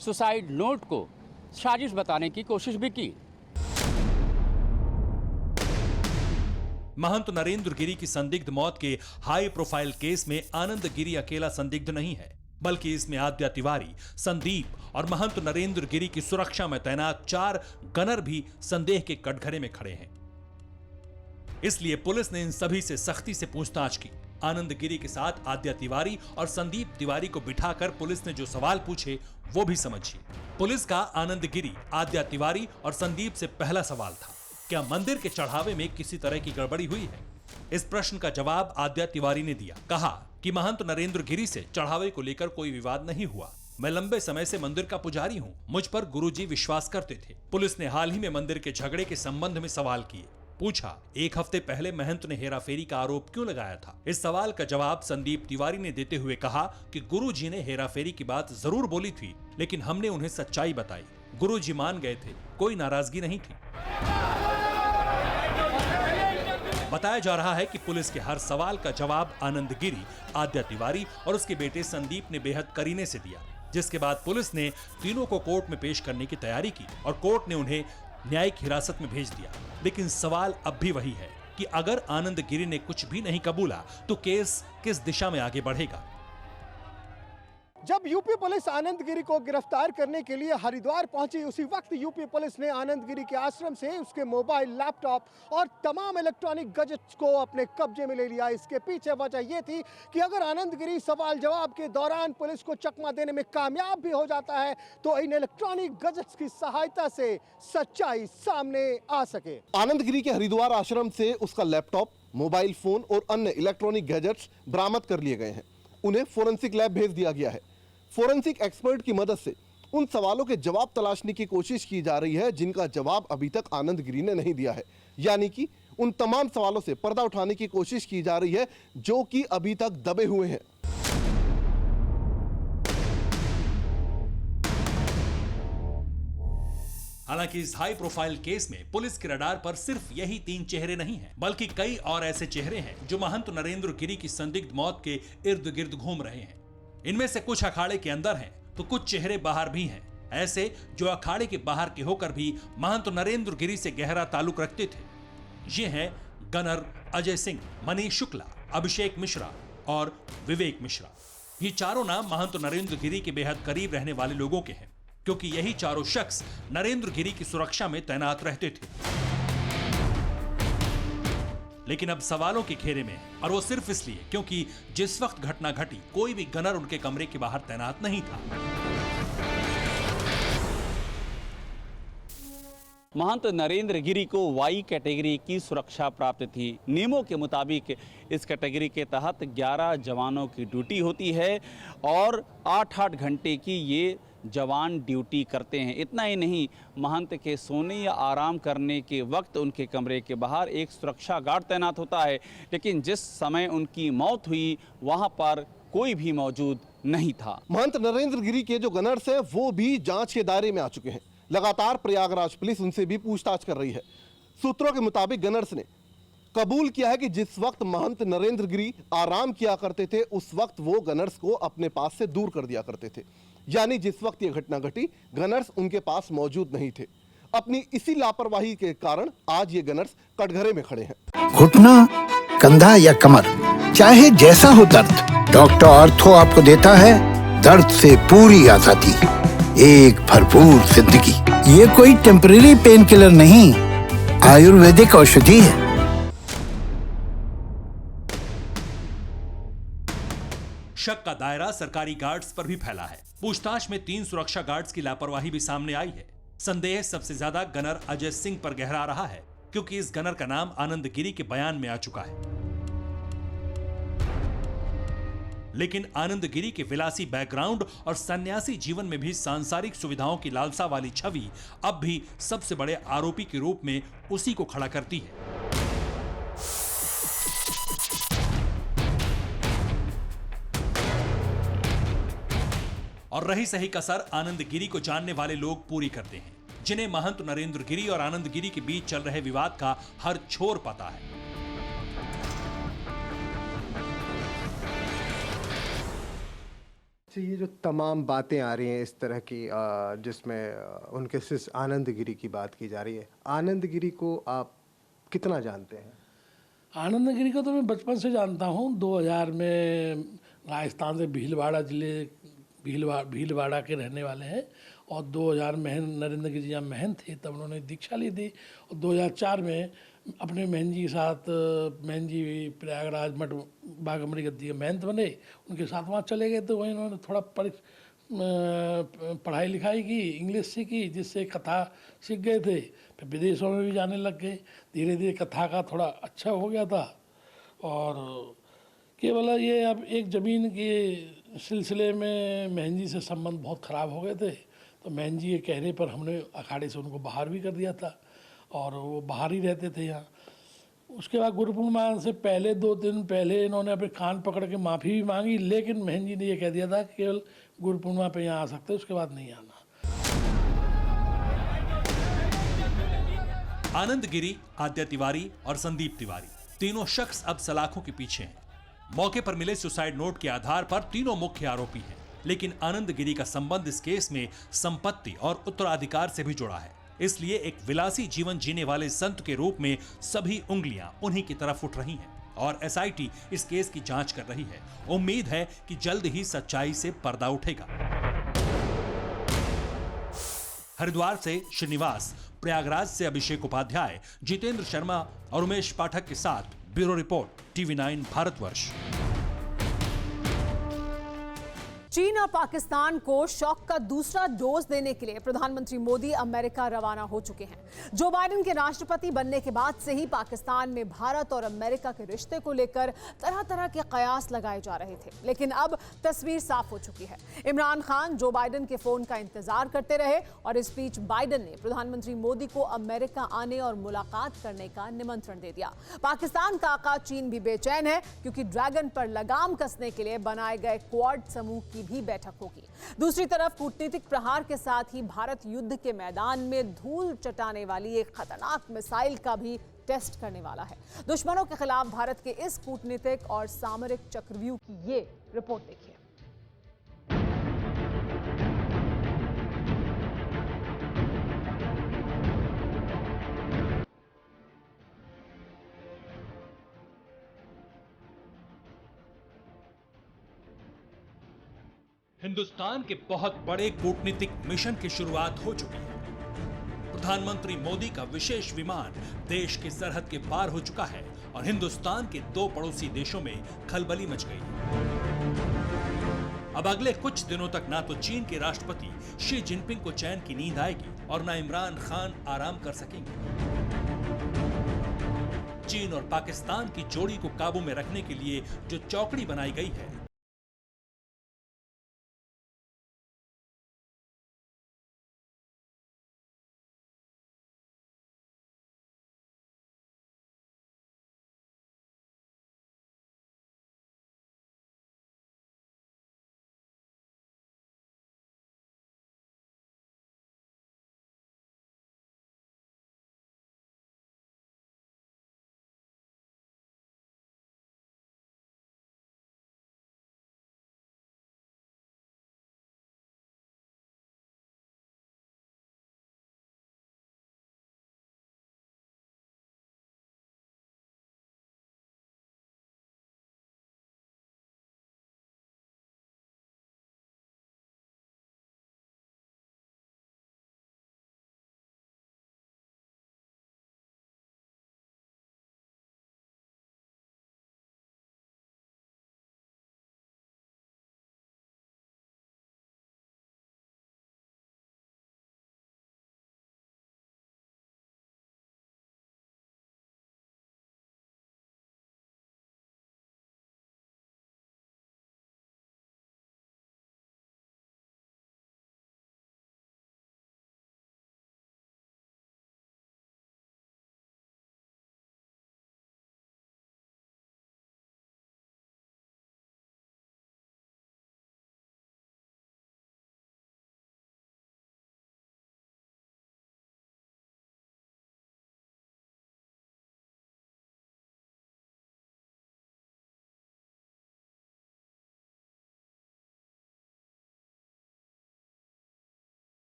सुसाइड नोट को साजिश बताने की कोशिश भी की। महंत नरेंद्र गिरी की संदिग्ध मौत के हाई प्रोफाइल केस में आनंद गिरी अकेला संदिग्ध नहीं है, बल्कि इसमें आद्या तिवारी, संदीप और महंत नरेंद्र गिरी की सुरक्षा में तैनात 4 गनर भी संदेह के कटघरे में खड़े हैं। इसलिए पुलिस ने इन सभी से सख्ती से पूछताछ की। आनंद गिरी के साथ आद्या तिवारी और संदीप तिवारी को बिठाकर पुलिस ने जो सवाल पूछे वो भी समझिए। पुलिस का आनंद गिरी, आद्या तिवारी और संदीप से पहला सवाल था, क्या मंदिर के चढ़ावे में किसी तरह की गड़बड़ी हुई है? इस प्रश्न का जवाब आद्या तिवारी ने दिया। कहा कि महंत नरेंद्र गिरी से चढ़ावे को लेकर कोई विवाद नहीं हुआ। मैं लंबे समय से मंदिर का पुजारी हूँ, मुझ पर गुरुजी विश्वास करते थे। पुलिस ने हाल ही में मंदिर के झगड़े के संबंध में सवाल किए। पूछा, एक हफ्ते पहले महंत ने हेराफेरी का आरोप क्यों लगाया था? इस सवाल का जवाब संदीप तिवारी ने देते हुए कहा कि गुरुजी ने हेराफेरी की बात जरूर बोली थी, लेकिन हमने उन्हें सच्चाई बताई। गुरुजी मान गए थे, कोई नाराजगी नहीं थी। बताया जा रहा है कि पुलिस के हर सवाल का जवाब आनंद गिरी, आद्या तिवारी और उसके बेटे संदीप ने बेहद करीने से दिया, जिसके बाद पुलिस ने तीनों को कोर्ट में पेश करने की तैयारी की और कोर्ट ने उन्हें न्यायिक हिरासत में भेज दिया। लेकिन सवाल अब भी वही है कि अगर आनंद गिरी ने कुछ भी नहीं कबूला तो केस किस दिशा में आगे बढ़ेगा? जब यूपी पुलिस आनंद गिरी को गिरफ्तार करने के लिए हरिद्वार पहुंची, उसी वक्त यूपी पुलिस ने आनंद गिरी के आश्रम से उसके मोबाइल, लैपटॉप और तमाम इलेक्ट्रॉनिक गैजेट्स को अपने कब्जे में ले लिया। इसके पीछे वजह यह थी कि अगर आनंद गिरी सवाल जवाब के दौरान पुलिस को चकमा देने में कामयाब भी हो जाता है तो इन इलेक्ट्रॉनिक गैजेट्स की सहायता से सच्चाई सामने आ सके। आनंद गिरी के हरिद्वार आश्रम से उसका लैपटॉप, मोबाइल फोन और अन्य इलेक्ट्रॉनिक गैजेट्स बरामद कर लिए गए हैं। उन्हें फोरेंसिक लैब भेज दिया गया है। फोरेंसिक एक्सपर्ट की मदद से उन सवालों के जवाब तलाशने की कोशिश की जा रही है जिनका जवाब अभी तक आनंद गिरी ने नहीं दिया है। यानी कि उन तमाम सवालों से पर्दा उठाने की कोशिश की जा रही है जो कि अभी तक दबे हुए हैं। हालांकि इस हाई प्रोफाइल केस में पुलिस के रडार पर सिर्फ यही 3 चेहरे नहीं हैं, बल्कि कई और ऐसे चेहरे हैं जो महंत नरेंद्र गिरी की संदिग्ध मौत के इर्द गिर्द घूम रहे हैं। इनमें से कुछ अखाड़े के अंदर हैं तो कुछ चेहरे बाहर भी हैं, ऐसे जो अखाड़े के बाहर के होकर भी महंत नरेंद्र गिरी से गहरा ताल्लुक रखते थे। ये हैं गनर अजय सिंह, मनीष शुक्ला, अभिषेक मिश्रा और विवेक मिश्रा। ये चारों नाम महंत नरेंद्र गिरी के बेहद करीब रहने वाले लोगों के हैं, क्योंकि यही चारों शख्स नरेंद्र गिरी की सुरक्षा में तैनात रहते थे। लेकिन अब सवालों के घेरे में है, और वो सिर्फ इसलिए क्योंकि जिस वक्त घटना घटी कोई भी गनर उनके कमरे के बाहर तैनात नहीं था। महंत नरेंद्र गिरी को वाई कैटेगरी की सुरक्षा प्राप्त थी। नियमों के मुताबिक इस कैटेगरी के तहत 11 जवानों की ड्यूटी होती है और 8-8 घंटे की ये जवान ड्यूटी करते हैं। इतना ही नहीं, महंत के सोने या आराम करने के वक्त उनके कमरे के बाहर एक सुरक्षा गार्ड तैनात होता है, लेकिन जिस समय उनकी मौत हुई वहां पर कोई भी मौजूद नहीं था। महंत नरेंद्र गिरी के जो गनर्स हैं वो भी जांच के दायरे में आ चुके हैं। लगातार प्रयागराज पुलिस उनसे भी पूछताछ कर रही है। सूत्रों के मुताबिक गनर्स ने कबूल किया है कि जिस वक्त महंत नरेंद्र गिरी आराम किया करते थे उस वक्त वो गनर्स को अपने पास से दूर कर दिया करते थे। यानी जिस वक्त ये घटना घटी गनर्स उनके पास मौजूद नहीं थे। अपनी इसी लापरवाही के कारण आज ये गनर्स कटघरे में खड़े हैं। घुटना, कंधा या कमर, चाहे जैसा हो दर्द, डॉक्टर ऑर्थो आपको देता है दर्द से पूरी आजादी, एक भरपूर जिंदगी। ये कोई टेम्परेरी पेन किलर नहीं, आयुर्वेदिक औषधि है। शक का दायरा सरकारी गार्ड्स पर भी फैला है। पूछताछ में 3 सुरक्षा गार्ड्स की लापरवाही भी सामने आई है। संदेह सबसे ज्यादा गनर अजय सिंह पर गहरा रहा है, क्योंकि इस गनर का नाम आनंद गिरी के बयान में आ चुका है। लेकिन आनंद गिरी के विलासी बैकग्राउंड और सन्यासी जीवन में भी सांसारिक सुविधाओं की लालसा वाली छवि अब भी सबसे बड़े आरोपी के रूप में उसी को खड़ा करती है। और रही सही कसर आनंद गिरी को जानने वाले लोग पूरी करते हैं, जिन्हें महंत नरेंद्र गिरी और आनंद गिरी के बीच चल रहे विवाद का हर छोर पता है। ये जो तमाम बातें आ रही हैं इस तरह की जिसमें उनके सिर्फ आनंद गिरी की बात की जा रही है, आनंद गिरी को आप कितना जानते हैं? आनंद गिरी को तो मैं बचपन से जानता हूँ। 2000 में राजस्थान से भीलवाड़ा के रहने वाले हैं और 2000 में नरेंद्र गिरी जब महंत थे तब उन्होंने दीक्षा ली थी और 2004 में अपने बहन जी के साथ, बहन जी प्रयागराज मठ बाघमरी गद्दी के महंत बने, उनके साथ वहाँ चले गए। तो वहीं उन्होंने थोड़ा पढ़ाई लिखाई की, इंग्लिश सीखी, जिससे कथा सीख गए थे। फिर विदेशों में भी जाने लग गए। धीरे धीरे कथा का थोड़ा अच्छा हो गया था। और केवल ये अब एक ज़मीन के सिलसिले में बहन जी से संबंध बहुत ख़राब हो गए थे। तो बहन जी के कहने पर हमने अखाड़े से उनको बाहर भी कर दिया था और वो बाहर ही रहते थे यहाँ। उसके बाद गुरु पूर्णिमा से पहले 2 दिन पहले इन्होंने अपने कान पकड़ के माफ़ी भी मांगी, लेकिन बहन जी ने ये कह दिया था कि केवल गुरु पूर्णिमा पे यहाँ आ सकते, उसके बाद नहीं आना। आनंद गिरी, आद्या तिवारी और संदीप तिवारी तीनों शख्स अब सलाखों के पीछे हैं। मौके पर मिले सुसाइड नोट के आधार पर तीनों मुख्य आरोपी हैं, लेकिन आनंद गिरी का संबंध इस केस में संपत्ति और उत्तराधिकार से भी जुड़ा है। इसलिए एक विलासी जीवन जीने वाले संत के रूप में सभी उंगलियां उन्हीं की तरफ उठ रही हैं और एसआईटी इस केस की जांच कर रही है। उम्मीद है कि जल्द ही सच्चाई से पर्दा उठेगा। हरिद्वार से श्रीनिवास, प्रयागराज से अभिषेक उपाध्याय, जितेंद्र शर्मा और उमेश पाठक के साथ ब्यूरो रिपोर्ट, TV9 भारतवर्ष। चीन और पाकिस्तान को शॉक का दूसरा डोज देने के लिए प्रधानमंत्री मोदी अमेरिका रवाना हो चुके हैं। जो बाइडेन के राष्ट्रपति बनने के बाद से ही पाकिस्तान में भारत और अमेरिका के रिश्ते को लेकर तरह तरह के कयास लगाए जा रहे थे, लेकिन अब तस्वीर साफ हो चुकी है। इमरान खान जो बाइडेन के फोन का इंतजार करते रहे और इस बीच बाइडेन ने प्रधानमंत्री मोदी को अमेरिका आने और मुलाकात करने का निमंत्रण दे दिया। पाकिस्तान का आका चीन भी बेचैन है, क्योंकि ड्रैगन पर लगाम कसने के लिए बनाए गए क्वाड समूह की भी बैठक होगी। दूसरी तरफ कूटनीतिक प्रहार के साथ ही भारत युद्ध के मैदान में धूल चटाने वाली एक खतरनाक मिसाइल का भी टेस्ट करने वाला है। दुश्मनों के खिलाफ भारत के इस कूटनीतिक और सामरिक चक्रव्यूह की ये रिपोर्ट देखिए। हिंदुस्तान के बहुत बड़े कूटनीतिक मिशन की शुरुआत हो चुकी है। प्रधानमंत्री मोदी का विशेष विमान देश की सरहद के पार हो चुका है और हिंदुस्तान के 2 पड़ोसी देशों में खलबली मच गई है। अब अगले कुछ दिनों तक ना तो चीन के राष्ट्रपति शी जिनपिंग को चैन की नींद आएगी और ना इमरान खान आराम कर सकेंगे। चीन और पाकिस्तान की जोड़ी को काबू में रखने के लिए जो चौकड़ी बनाई गई है,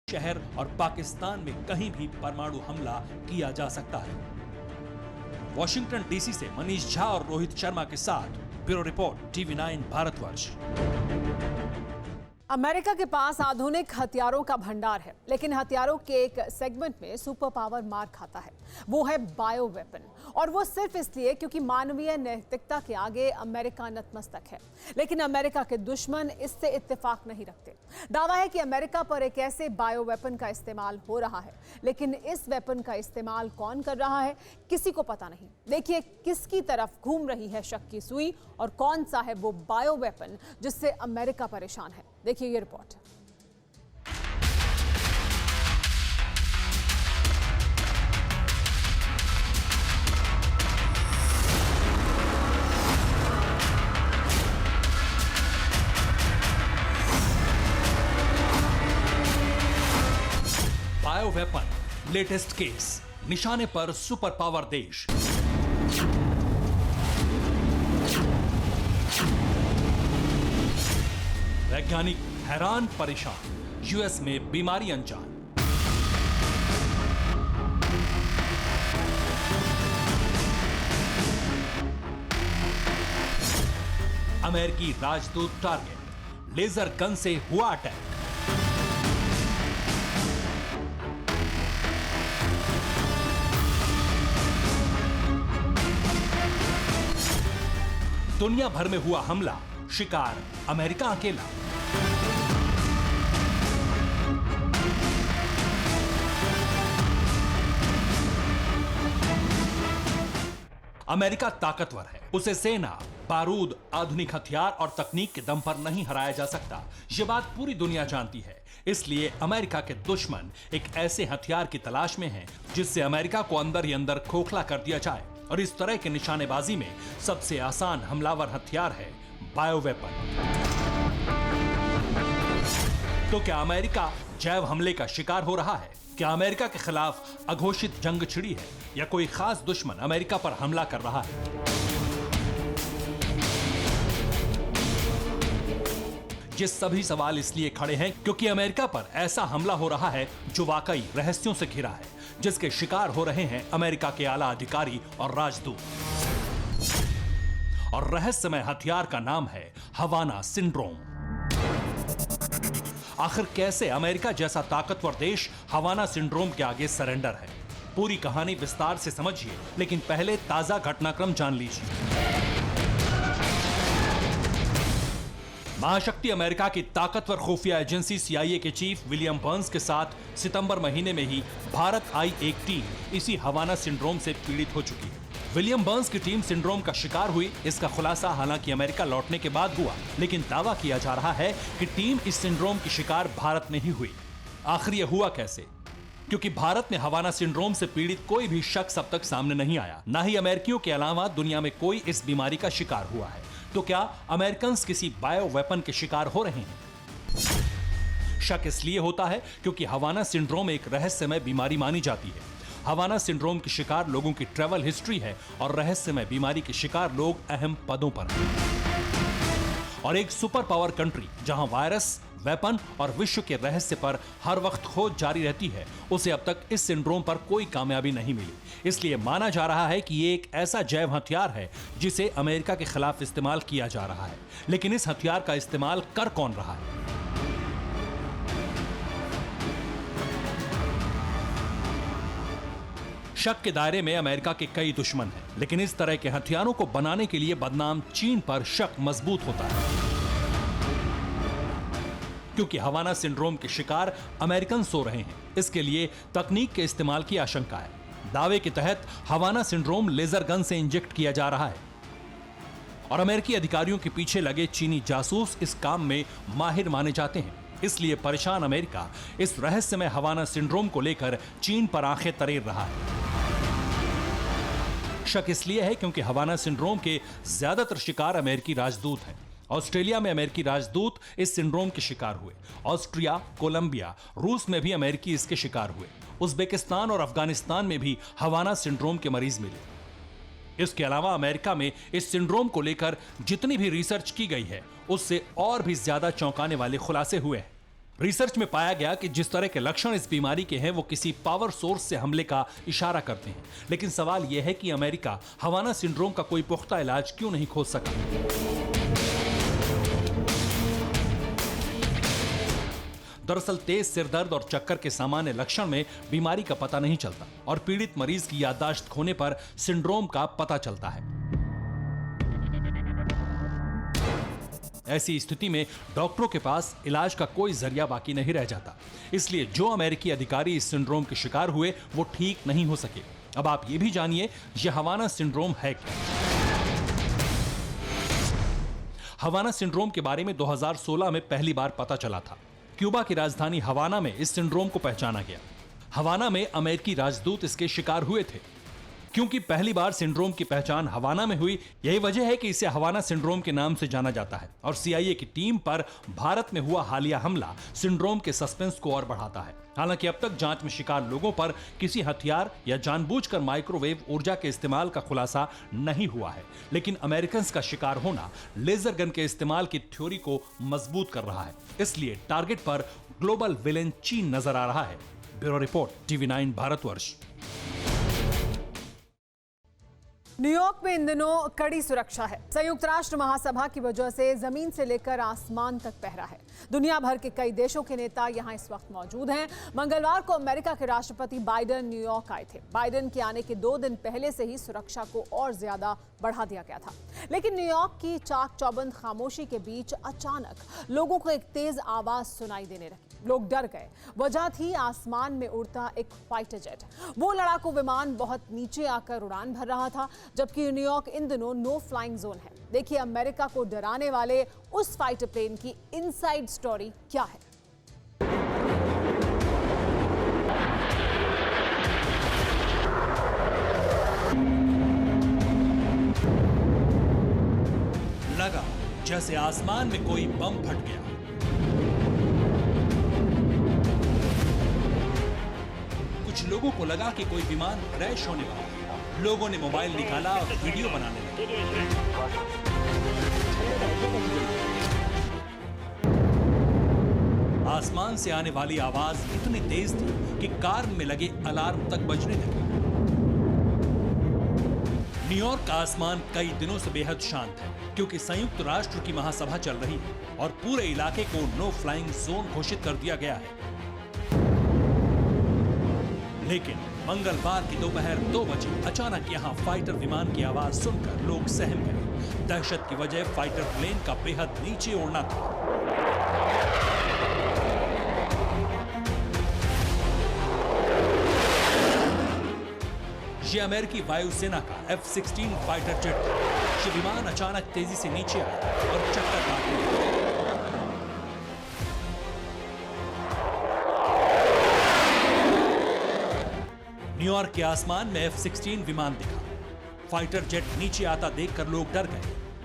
शहर और पाकिस्तान में कहीं भी परमाणु हमला किया जा सकता है। वॉशिंगटन डीसी से मनीष झा और रोहित शर्मा के साथ bureau report TV9 Bharatvarsh. America के पास आधुनिक हथियारों का भंडार है, लेकिन हथियारों के एक सेगमेंट में सुपर पावर मार खाता है। वो है बायो वेपन, और वो सिर्फ इसलिए क्योंकि मानवीय नैतिकता के आगे अमेरिका नतमस्तक है। लेकिन अमेरिका के दुश्मन इससे इत्तेफाक नहीं रखते। दावा है कि अमेरिका पर एक ऐसे बायो वेपन का इस्तेमाल हो रहा है, लेकिन इस वेपन का इस्तेमाल कौन कर रहा है किसी को पता नहीं। देखिए किसकी तरफ घूम रही है शक की सुई, और कौन सा है वो बायो वेपन जिससे अमेरिका परेशान है। देखिए ये report. Bio weapon latest case, निशाने पर सुपर पावर देश। वैज्ञानिक हैरान परेशान, यूएस में बीमारी अनजान। अमेरिकी राजदूत टारगेट, लेजर गन से हुआ अटैक। दुनिया भर में हुआ हमला, शिकार अमेरिका अकेला। अमेरिका ताकतवर है, उसे सेना, बारूद, आधुनिक हथियार और तकनीक के दम पर नहीं हराया जा सकता। ये बात पूरी दुनिया जानती है। इसलिए अमेरिका के दुश्मन एक ऐसे हथियार की तलाश में हैं जिससे अमेरिका को अंदर ही अंदर खोखला कर दिया जाए। और इस तरह के निशानेबाजी में सबसे आसान हमलावर हथियार है बायो वेपन। तो क्या अमेरिका जैव हमले का शिकार हो रहा है? क्या अमेरिका के खिलाफ अघोषित जंग छिड़ी है, या कोई खास दुश्मन अमेरिका पर हमला कर रहा है? ये सभी सवाल इसलिए खड़े हैं क्योंकि अमेरिका पर ऐसा हमला हो रहा है जो वाकई रहस्यों से घिरा है, जिसके शिकार हो रहे हैं अमेरिका के आला अधिकारी और राजदूत। और रहस्यमय हथियार का नाम है हवाना सिंड्रोम। आखिर कैसे अमेरिका जैसा ताकतवर देश हवाना सिंड्रोम के आगे सरेंडर है? पूरी कहानी विस्तार से समझिए, लेकिन पहले ताजा घटनाक्रम जान लीजिए। महाशक्ति अमेरिका की ताकतवर खुफिया एजेंसी CIA के चीफ विलियम बर्न्स के साथ सितंबर महीने में ही भारत आई एक टीम इसी हवाना सिंड्रोम से पीड़ित हो चुकी है। विलियम बर्न्स की टीम सिंड्रोम का शिकार हुई। इसका खुलासा हालांकि अमेरिका लौटने के बाद हुआ, लेकिन दावा किया जा रहा है कि टीम इस सिंड्रोम की शिकार भारत में ही हुई। आखिर यह हुआ कैसे? क्योंकि भारत में हवाना सिंड्रोम से पीड़ित कोई भी शख्स अब तक सामने नहीं आया। ना ही अमेरिकियों के अलावा दुनिया में कोई इस बीमारी का शिकार हुआ है। तो क्या अमेरिकन किसी बायो वेपन के शिकार हो रहे हैं? शक इसलिए होता है क्योंकि हवाना सिंड्रोम एक रहस्यमय बीमारी मानी जाती है। हवाना सिंड्रोम के शिकार लोगों की ट्रैवल हिस्ट्री है, और रहस्यमय बीमारी के शिकार लोग अहम पदों पर हैं। और एक सुपर पावर कंट्री जहां वायरस, वेपन और विश्व के रहस्य पर हर वक्त खोज जारी रहती है, उसे अब तक इस सिंड्रोम पर कोई कामयाबी नहीं मिली। इसलिए माना जा रहा है कि ये एक ऐसा जैव हथियार है जिसे अमेरिका के खिलाफ इस्तेमाल किया जा रहा है। लेकिन इस हथियार का इस्तेमाल कर कौन रहा है? शक के दायरे में अमेरिका के कई दुश्मन हैं, लेकिन इस तरह के हथियारों को बनाने के लिए बदनाम चीन पर शक मजबूत होता है, क्योंकि हवाना सिंड्रोम के शिकार अमेरिकन हो रहे हैं। इसके लिए तकनीक के इस्तेमाल की आशंका है। दावे के तहत हवाना सिंड्रोम लेजर गन से इंजेक्ट किया जा रहा है, और अमेरिकी अधिकारियों के पीछे लगे चीनी जासूस इस काम में माहिर माने जाते हैं। इसलिए परेशान अमेरिका इस रहस्यमय हवाना सिंड्रोम को लेकर चीन पर आंखें तरेर रहा है। शक इसलिए है क्योंकि हवाना सिंड्रोम के ज्यादातर शिकार अमेरिकी राजदूत हैं। ऑस्ट्रेलिया में अमेरिकी राजदूत इस सिंड्रोम के शिकार हुए। ऑस्ट्रिया, कोलंबिया, रूस में भी अमेरिकी इसके शिकार हुए। उज्बेकिस्तान और अफगानिस्तान में भी हवाना सिंड्रोम के मरीज मिले। इसके अलावा अमेरिका में इस सिंड्रोम को लेकर जितनी भी रिसर्च की गई है, उससे और भी ज्यादा चौंकाने वाले खुलासे हुए हैं। रिसर्च में पाया गया कि जिस तरह के लक्षण इस बीमारी के हैं वो किसी पावर सोर्स से हमले का इशारा करते हैं। लेकिन सवाल यह है कि अमेरिका हवाना सिंड्रोम का कोई पुख्ता इलाज क्यों नहीं खोज सका। दरअसल तेज सिरदर्द और चक्कर के सामान्य लक्षण में बीमारी का पता नहीं चलता और पीड़ित मरीज की याददाश्त खोने पर सिंड्रोम का पता चलता है। ऐसी स्थिति में डॉक्टरों के पास इलाज का कोई जरिया बाकी नहीं रह जाता। इसलिए जो अमेरिकी अधिकारी इस सिंड्रोम के शिकार हुए वो ठीक नहीं हो सके। अब आप ये भी जानिए यह हवाना सिंड्रोम है क्या। हवाना सिंड्रोम के बारे में 2016 में पहली बार पता चला था। क्यूबा की राजधानी हवाना में इस सिंड्रोम को पहचाना गया। हवाना में अमेरिकी राजदूत इसके शिकार हुए थे। क्योंकि पहली बार सिंड्रोम की पहचान हवाना में हुई, यही वजह है कि इसे हवाना सिंड्रोम के नाम से जाना जाता है। और CIA की टीम पर भारत में हुआ हालिया हमला सिंड्रोम के सस्पेंस को और बढ़ाता है। हालांकि अब तक जांच में शिकार लोगों पर किसी हथियार या जानबूझकर माइक्रोवेव ऊर्जा के इस्तेमाल का खुलासा नहीं हुआ है। लेकिन अमेरिकन का शिकार होना लेजर गन के इस्तेमाल की थ्योरी को मजबूत कर रहा है। इसलिए टारगेट पर ग्लोबल विलेन चीन नजर आ रहा है। Bureau report, TV9 Bharatvarsh. New York में इन दिनों कड़ी सुरक्षा है। संयुक्त राष्ट्र महासभा की वजह से जमीन से लेकर आसमान तक पहरा है। दुनिया भर के कई देशों के नेता यहां इस वक्त मौजूद हैं। मंगलवार को अमेरिका के राष्ट्रपति बाइडेन न्यूयॉर्क आए थे। बाइडेन के आने के 2 दिन पहले से ही सुरक्षा को और ज्यादा बढ़ा दिया गया था। लेकिन न्यूयॉर्क की चाक चौबंद खामोशी के बीच अचानक लोगों को एक तेज आवाज सुनाई देने लगी। लोग डर गए। वजह थी आसमान में उड़ता एक फाइटर जेट। वो लड़ाकू विमान बहुत नीचे आकर उड़ान भर रहा था, जबकि न्यूयॉर्क इन दिनों नो फ्लाइंग जोन है। देखिए अमेरिका को डराने वाले उस फाइटर प्लेन की इनसाइड स्टोरी क्या है। लगा जैसे आसमान में कोई बम फट गया। कुछ लोगों को लगा कि कोई विमान क्रैश होने वाला है। लोगों ने मोबाइल निकाला और वीडियो बनाने लगे। आसमान से आने वाली आवाज इतनी तेज थी कि कार में लगे अलार्म तक बजने लगे। न्यूयॉर्क का आसमान कई दिनों से बेहद शांत है क्योंकि संयुक्त राष्ट्र की महासभा चल रही है और पूरे इलाके को नो फ्लाइंग जोन घोषित कर दिया गया है। लेकिन मंगलवार की दोपहर 2 बजे अचानक यहां फाइटर विमान की आवाज सुनकर लोग सहम गए। दहशत की वजह फाइटर प्लेन का बेहद नीचे उड़ना था। ये अमेरिकी वायुसेना का F-16 फाइटर जेट था। ये विमान अचानक तेजी से नीचे आया और चक्कर काटने लगा। न्यूयॉर्क के आसमान में F-16 विमान दिखा। फाइटर जेट नीचे आता देखकर लोग डर गए।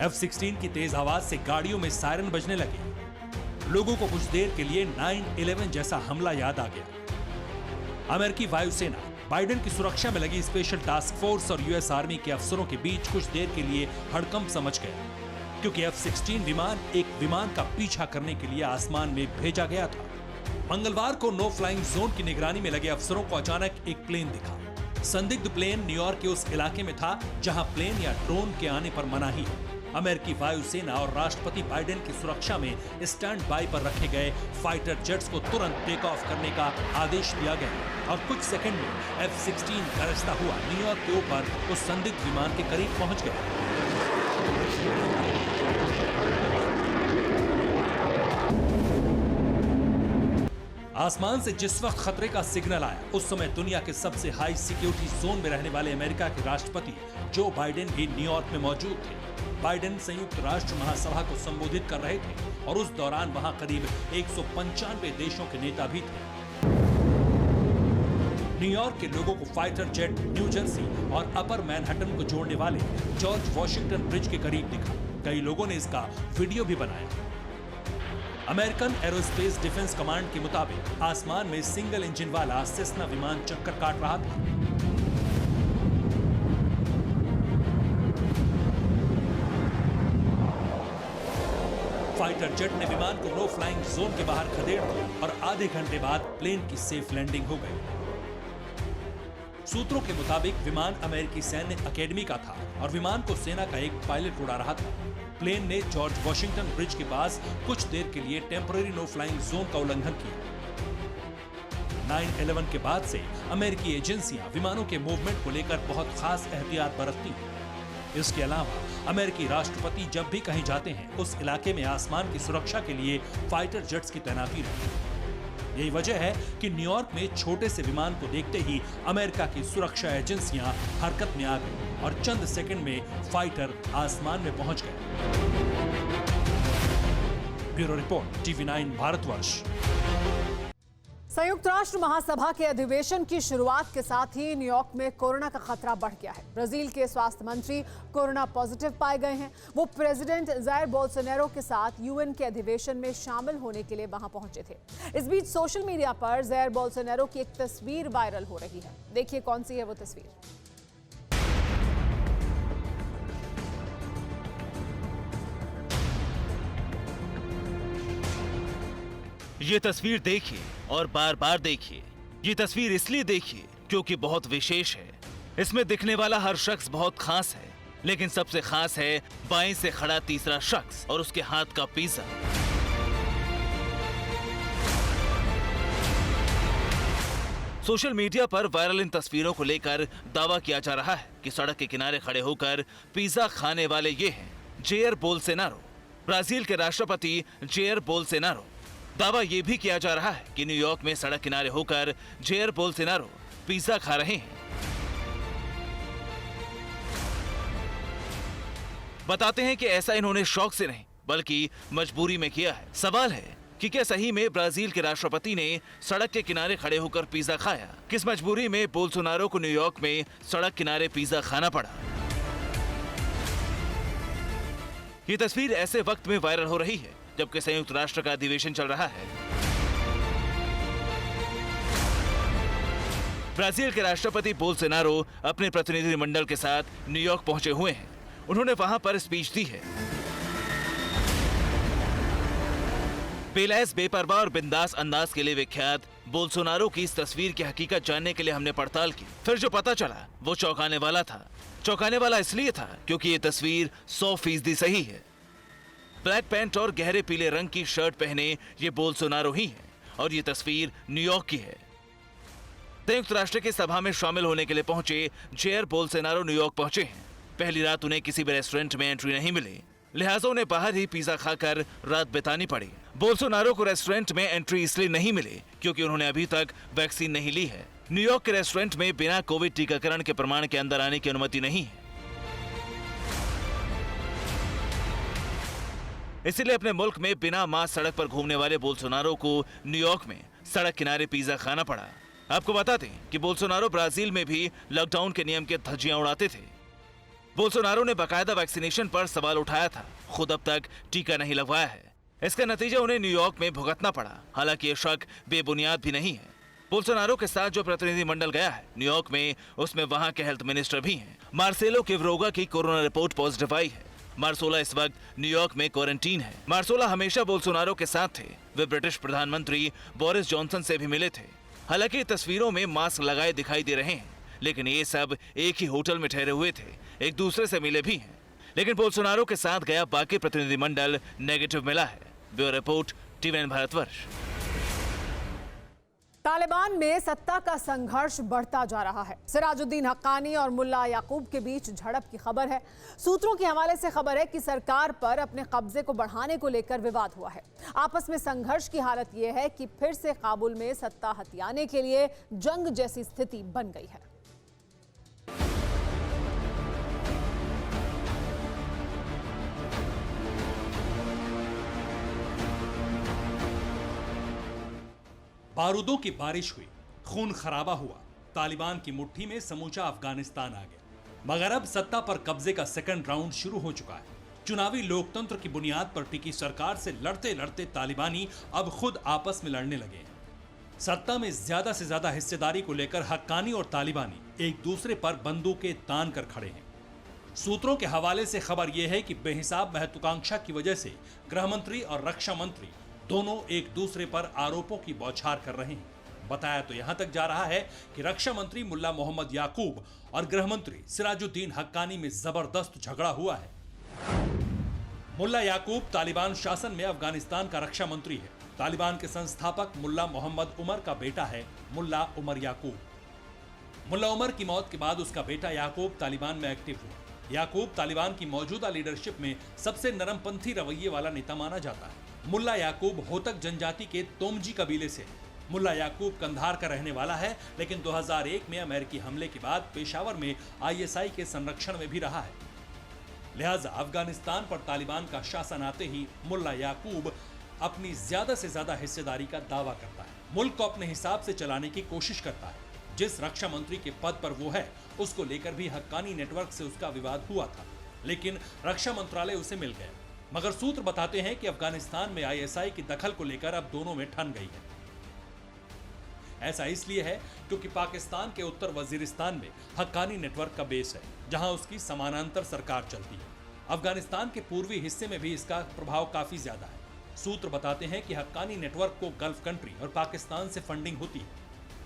F-16 की तेज आवाज से गाड़ियों में सायरन बजने लगे। लोगों को कुछ देर के लिए 9/11 जैसा हमला याद आ गया। अमेरिकी वायुसेना बाइडेन की सुरक्षा में लगी स्पेशल टास्क फोर्स और US आर्मी के अफसरों के बीच कुछ देर के लिए हड़कंप समझ गया, क्योंकि F-16 विमान एक विमान का पीछा करने के लिए आसमान में भेजा गया था। मंगलवार को नो फ्लाइंग जोन की निगरानी में लगे अफसरों को अचानक एक प्लेन दिखा। संदिग्ध प्लेन न्यूयॉर्क के उस इलाके में था जहां प्लेन या ड्रोन के आने पर मनाही है। अमेरिकी वायुसेना और राष्ट्रपति बाइडेन की सुरक्षा में स्टैंड बाय पर रखे गए फाइटर जेट्स को तुरंत टेक ऑफ करने का आदेश दिया गया और कुछ सेकंड में F-16 गरजता हुआ न्यूयॉर्क के ऊपर उस संदिग्ध विमान के करीब पहुंच गया। आसमान से जिस वक्त खतरे का सिग्नल आया उस समय दुनिया के सबसे हाई सिक्योरिटी जोन में रहने वाले अमेरिका के राष्ट्रपति जो बाइडेन भी न्यूयॉर्क में मौजूद थे। बाइडेन संयुक्त राष्ट्र महासभा को संबोधित कर रहे थे और उस दौरान वहां करीब 195 देशों के नेता भी थे। न्यूयॉर्क के लोगों को फाइटर जेट न्यू जर्सी और अपर मैनहट्टन को जोड़ने वाले जॉर्ज वॉशिंगटन ब्रिज के करीब दिखा। कई लोगों ने इसका वीडियो भी बनाया। अमेरिकन एरोस्पेस डिफेंस कमांड के मुताबिक आसमान में सिंगल इंजन वाला सेस्ना विमान चक्कर काट रहा था। फाइटर जेट ने विमान को नो फ्लाइंग जोन के बाहर खदेड़ दिया और आधे घंटे बाद प्लेन की सेफ लैंडिंग हो गई। सूत्रों के मुताबिक विमान अमेरिकी सैन्य अकेडमी का था और विमान को सेना का एक पायलट उड़ा रहा था। प्लेन ने जॉर्ज वॉशिंगटन ब्रिज के पास कुछ देर के लिए टेम्पररी नो फ्लाइंग जोन का उल्लंघन किया। 9/11 के बाद से अमेरिकी एजेंसियां विमानों के मूवमेंट को लेकर बहुत खास एहतियात बरतती हैं। इसके अलावा अमेरिकी राष्ट्रपति जब भी कहीं जाते हैं उस इलाके में आसमान की सुरक्षा के लिए फाइटर जेट्स की तैनाती रहती है। यही वजह है कि न्यूयॉर्क में छोटे से विमान को देखते ही अमेरिका की सुरक्षा एजेंसियां हरकत में आ गई और चंद सेकंड में फाइटर आसमान में पहुंच गए। Bureau report, TV9 Bharatvarsh. संयुक्त राष्ट्र महासभा के अधिवेशन की शुरुआत के साथ ही न्यूयॉर्क में कोरोना का खतरा बढ़ गया है। ब्राजील के स्वास्थ्य मंत्री कोरोना पॉजिटिव पाए गए हैं। वो प्रेसिडेंट जायर बोल्सोनारो के साथ यूएन के अधिवेशन में शामिल होने के लिए वहां पहुंचे थे। इस बीच सोशल मीडिया पर जायर बोल्सोनारो की एक तस्वीर वायरल हो रही है। देखिए कौन सी है वो तस्वीर। ये तस्वीर देखिए और बार बार देखिए। ये तस्वीर इसलिए देखिए क्योंकि बहुत विशेष है। इसमें दिखने वाला हर शख्स बहुत खास है, लेकिन सबसे खास है बाएं से खड़ा तीसरा शख्स और उसके हाथ का पिज्जा। सोशल मीडिया पर वायरल इन तस्वीरों को लेकर दावा किया जा रहा है कि सड़क के किनारे खड़े होकर पिज्जा खाने वाले ये हैं जेयर बोल्सोनारो, ब्राजील के राष्ट्रपति जेयर बोल्सोनारो। दावा यह भी किया जा रहा है कि न्यूयॉर्क में सड़क किनारे होकर जेयर बोल्सोनारो पिज्जा खा रहे हैं। बताते हैं कि ऐसा इन्होंने शौक से नहीं बल्कि मजबूरी में किया है। सवाल है कि क्या सही में ब्राजील के राष्ट्रपति ने सड़क के किनारे खड़े होकर पिज्जा खाया? किस मजबूरी में बोल्सोनारो को न्यूयॉर्क में सड़क किनारे पिज्जा खाना पड़ा? ये तस्वीर ऐसे वक्त में वायरल हो रही है जबकि संयुक्त राष्ट्र का अधिवेशन चल रहा है। ब्राजील के राष्ट्रपति बोल्सोनारो अपने प्रतिनिधिमंडल के साथ न्यूयॉर्क पहुंचे हुए हैं। उन्होंने वहां पर स्पीच दी है। बेलैस, बेपरवाह और बिंदास अंदाज के लिए विख्यात बोल्सोनारो की इस तस्वीर की हकीकत जानने के लिए हमने पड़ताल की। फिर जो पता चला वो चौंकाने वाला था। चौंकाने वाला इसलिए था क्योंकि ये तस्वीर 100% सही है। ब्लैक पैंट और गहरे पीले रंग की शर्ट पहने ये बोल्सोनारो ही है और ये तस्वीर न्यूयॉर्क की है। संयुक्त राष्ट्र की सभा में शामिल होने के लिए पहुंचे जेयर बोल्सोनारो न्यूयॉर्क पहुंचे हैं। पहली रात उन्हें किसी भी रेस्टोरेंट में एंट्री नहीं मिली, लिहाजा उन्हें बाहर ही पिज्जा खाकर रात बितानी पड़ी। बोल्सोनारो को रेस्टोरेंट में एंट्री इसलिए नहीं मिली क्योंकि उन्होंने अभी तक वैक्सीन नहीं ली है। न्यूयॉर्क के रेस्टोरेंट में बिना कोविड टीकाकरण के प्रमाण के अंदर आने की अनुमति नहीं है। इसीलिए अपने मुल्क में बिना मास्क सड़क पर घूमने वाले बोल्सोनारो को न्यूयॉर्क में सड़क किनारे पिज्जा खाना पड़ा। आपको बता दें कि बोल्सोनारो ब्राजील में भी लॉकडाउन के नियम के धज्जियां उड़ाते थे। बोल्सोनारो ने बाकायदा वैक्सीनेशन पर सवाल उठाया था, खुद अब तक टीका नहीं लगवाया है। इसका नतीजा उन्हें न्यूयॉर्क में भुगतना पड़ा। हालांकि ये शक बेबुनियाद भी नहीं है। बोल्सोनारो के साथ जो प्रतिनिधिमंडल गया है न्यूयॉर्क में, उसमें वहां के हेल्थ मिनिस्टर भी हैं। मार्सेलो किवरोगा की कोरोना रिपोर्ट पॉजिटिव आई है। मार्सोला इस वक्त न्यूयॉर्क में क्वारंटीन है। मार्सोला हमेशा बोल्सोनारो के साथ थे। वे ब्रिटिश प्रधानमंत्री बोरिस जॉनसन से भी मिले थे। हालांकि तस्वीरों में मास्क लगाए दिखाई दे रहे हैं, लेकिन ये सब एक ही होटल में ठहरे हुए थे, एक दूसरे से मिले भी हैं। लेकिन बोल्सोनारो के साथ गया बाकी प्रतिनिधिमंडल नेगेटिव मिला है। Bureau report, TV9 Bharatvarsh. Taliban में सत्ता का संघर्ष बढ़ता जा रहा है। सिराजुद्दीन हक्कानी और मुल्ला याकूब के बीच झड़प की खबर है। सूत्रों के हवाले से खबर है कि सरकार पर अपने कब्जे को बढ़ाने को लेकर विवाद हुआ है। आपस में संघर्ष की हालत यह है कि फिर से काबुल में सत्ता हथियाने के लिए जंग जैसी स्थिति बन गई है। बारूदों की बारिश हुई, खून खराबा हुआ, तालिबान की मुट्ठी में समूचा अफगानिस्तान आ गया। मगर अब सत्ता पर कब्जे का सेकंड राउंड शुरू हो चुका है। चुनावी लोकतंत्र की बुनियाद पर टिकी सरकार से लड़ते लड़ते तालिबानी अब खुद आपस में लड़ने लगे हैं। सत्ता में ज्यादा से ज्यादा हिस्सेदारी को लेकर हक्कानी और तालिबानी एक दूसरे पर बंदूकें तान कर खड़े हैं। सूत्रों के हवाले से खबर यह है कि बेहिसाब महत्वाकांक्षा की वजह से गृह मंत्री और रक्षा मंत्री दोनों एक दूसरे पर आरोपों की बौछार कर रहे हैं। बताया तो यहां तक जा रहा है कि रक्षा मंत्री मुल्ला मोहम्मद याकूब और गृह मंत्री सिराजुद्दीन हक्कानी में जबरदस्त झगड़ा हुआ है। मुल्ला याकूब तालिबान शासन में अफगानिस्तान का रक्षा मंत्री है। तालिबान के संस्थापक मुल्ला मोहम्मद उमर का बेटा है मुल्ला उमर याकूब। मुल्ला उमर की मौत के बाद उसका बेटा याकूब तालिबान में एक्टिव हुआ। याकूब तालिबान की मौजूदा लीडरशिप में सबसे नरमपंथी रवैये वाला नेता माना जाता है। मुल्ला याकूब होतक जनजाति के तोमजी कबीले से है। मुल्ला याकूब कंधार का रहने वाला है, लेकिन 2001 में अमेरिकी हमले के बाद पेशावर में ISI के संरक्षण में भी रहा है। लिहाजा अफगानिस्तान पर तालिबान का शासन आते ही मुल्ला याकूब अपनी ज्यादा से ज्यादा हिस्सेदारी का दावा करता है। मुल्क को अपने हिसाब से चलाने की कोशिश करता है। जिस रक्षा मंत्री के पद पर वो है, उसको लेकर भी हक्कानी नेटवर्क से उसका विवाद हुआ था, लेकिन रक्षा मंत्रालय उसे मिल गया। मगर सूत्र बताते हैं कि अफगानिस्तान में ISI की दखल को लेकर अब दोनों में ठन गई है। ऐसा इसलिए है क्योंकि पाकिस्तान के उत्तर वजीरिस्तान में हक्कानी नेटवर्क का बेस है, जहां उसकी समानांतर सरकार चलती है। अफगानिस्तान के पूर्वी हिस्से में भी इसका प्रभाव काफी ज्यादा है। सूत्र बताते हैं कि हक्कानी नेटवर्क को गल्फ कंट्री और पाकिस्तान से फंडिंग होती है।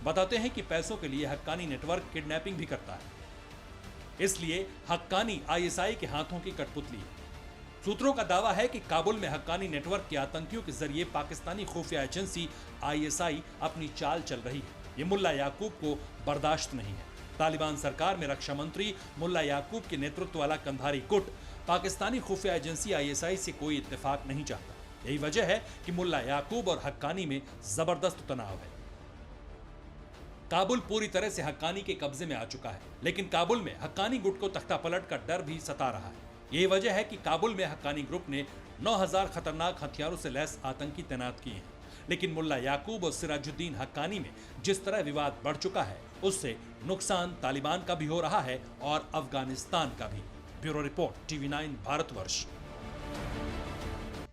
बताते हैं कि पैसों के लिए हक्कानी नेटवर्क किडनैपिंग भी करता है, इसलिए हक्कानी ISI के हाथों की कठपुतली है। सूत्रों का दावा है कि काबुल में हक्कानी नेटवर्क के आतंकियों के जरिए पाकिस्तानी खुफिया एजेंसी ISI अपनी चाल चल रही है। ये मुल्ला याकूब को बर्दाश्त नहीं है। तालिबान सरकार में रक्षा मंत्री मुल्ला याकूब के नेतृत्व वाला कंधारी गुट पाकिस्तानी खुफिया एजेंसी ISI से कोई इत्तेफाक नहीं चाहता। यही वजह है कि मुल्ला याकूब और हक्कानी में जबरदस्त तनाव है। काबुल पूरी तरह से हक्कानी के कब्जे में आ चुका है, लेकिन काबुल में हक्कानी गुट को तख्ता पलट का डर भी सता रहा है। यही वजह है कि काबुल में हक्कानी ग्रुप ने 9000 खतरनाक हथियारों से लैस आतंकी तैनात किए हैं। लेकिन मुल्ला याकूब और सिराजुद्दीन हक्कानी में जिस तरह विवाद बढ़ चुका है, उससे नुकसान तालिबान का भी हो रहा है और अफगानिस्तान का भी। Bureau report, TV9 Bharatvarsh.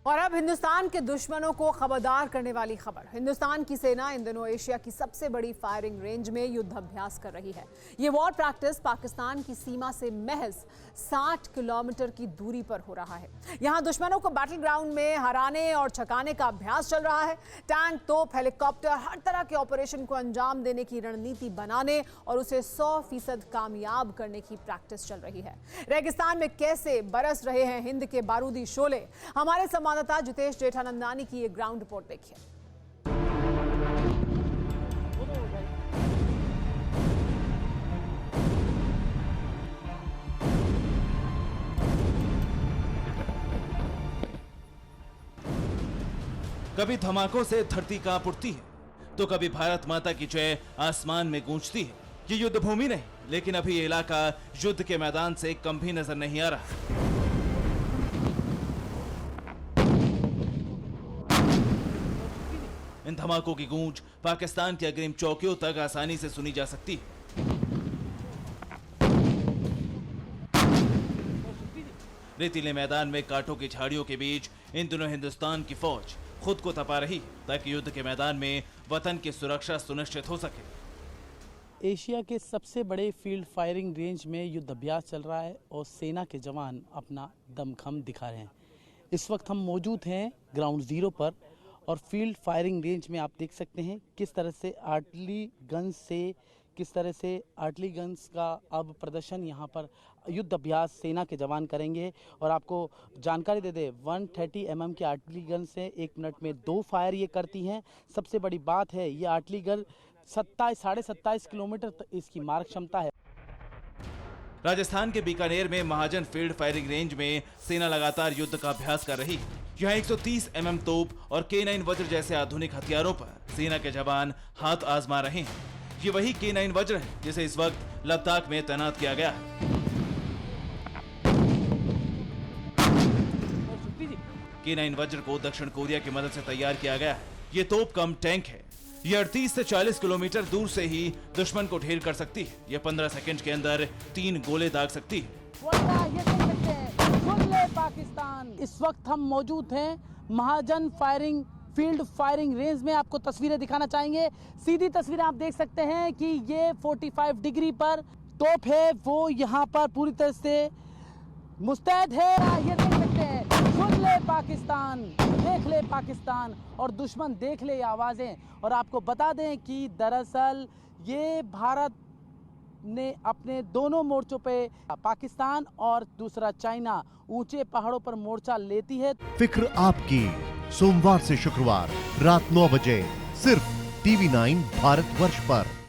और अब हिंदुस्तान के दुश्मनों को खबरदार करने वाली खबर। हिंदुस्तान की सेना इन दिनों एशिया की सबसे बड़ी फायरिंग रेंज में युद्ध अभ्यास कर रही है। ये वॉर प्रैक्टिस पाकिस्तान की सीमा से महज 60 किलोमीटर की दूरी पर हो रहा है। यहाँ दुश्मनों को बैटल ग्राउंड में हराने और छकाने का अभ्यास चल रहा है। टैंक, तोप, हेलीकॉप्टर, हर तरह के ऑपरेशन को अंजाम देने की रणनीति बनाने और उसे 100% कामयाब करने की प्रैक्टिस चल रही है। रेगिस्तान में कैसे बरस रहे हैं हिंद के बारूदी शोले, हमारे संवाददाता जितेश जेठानंदानी की ये ग्राउंड रिपोर्ट देखिए। कभी धमाकों से धरती कांप उठती है, तो कभी भारत माता की जय आसमान में गूंजती है। ये युद्ध भूमि नहीं, लेकिन अभी ये इलाका युद्ध के मैदान से कम भी नजर नहीं आ रहा। इन धमाकों की गूंज पाकिस्तान की अग्रिम चौकियों तक आसानी से सुनी जा सकती है। रेतीले मैदान में कांटों की झाड़ियों के बीच इन दिनों हिंदुस्तान की फौज खुद को तपा रही है, ताकि युद्ध के मैदान में वतन की सुरक्षा सुनिश्चित हो सके। एशिया के सबसे बड़े फील्ड फायरिंग रेंज में युद्ध अभ्यास चल रहा है और सेना के जवान अपना दमखम दिखा रहे हैं। इस वक्त हम मौजूद हैं ग्राउंड जीरो पर और फील्ड फायरिंग रेंज में आप देख सकते हैं किस तरह से आर्टिलरी गन्स का अब प्रदर्शन यहाँ पर युद्ध अभ्यास सेना के जवान करेंगे। और आपको जानकारी दे दे, 130 mm की आर्टिलरी गन से 1 मिनट में 2 फायर ये करती हैं। सबसे बड़ी बात है, ये आर्टिलरी गन 27 किलोमीटर तक इसकी मारक क्षमता है। राजस्थान के बीकानेर में महाजन फील्ड फायरिंग रेंज में सेना लगातार युद्ध का अभ्यास कर रही है। यहाँ 130 mm तोप और K9 वज्र जैसे आधुनिक हथियारों पर सेना के जवान हाथ आजमा रहे हैं। ये वही K9 वज्र है जिसे इस वक्त लद्दाख में तैनात किया गया है। K9 वज्र को दक्षिण कोरिया की मदद से तैयार किया गया है। ये तोप कम टैंक है। ये 38 से 40 किलोमीटर दूर से ही दुश्मन को ढेर कर सकती है। ये 15 सेकंड के अंदर 3 गोले दाग सकती है। पाकिस्तान, इस वक्त हम मौजूद हैं महाजन फील्ड फायरिंग रेंज में। आपको तस्वीरें दिखाना चाहेंगे। सीधी तस्वीरें आप देख सकते हैं कि ये 45 डिग्री पर तोप है, वो यहाँ पर पूरी तरह से मुस्तैद है, ये देख सकते हैं। सुन ले पाकिस्तान, देख ले पाकिस्तान, और दुश्मन देख ले आवाज़ें। और आपको बता दें कि दरअसल ये भारत ने अपने दोनों मोर्चों पे, पाकिस्तान और दूसरा चाइना, ऊंचे पहाड़ों पर मोर्चा लेती है। फिक्र आपकी, सोमवार से शुक्रवार रात 9 बजे सिर्फ TV9 भारतवर्ष पर।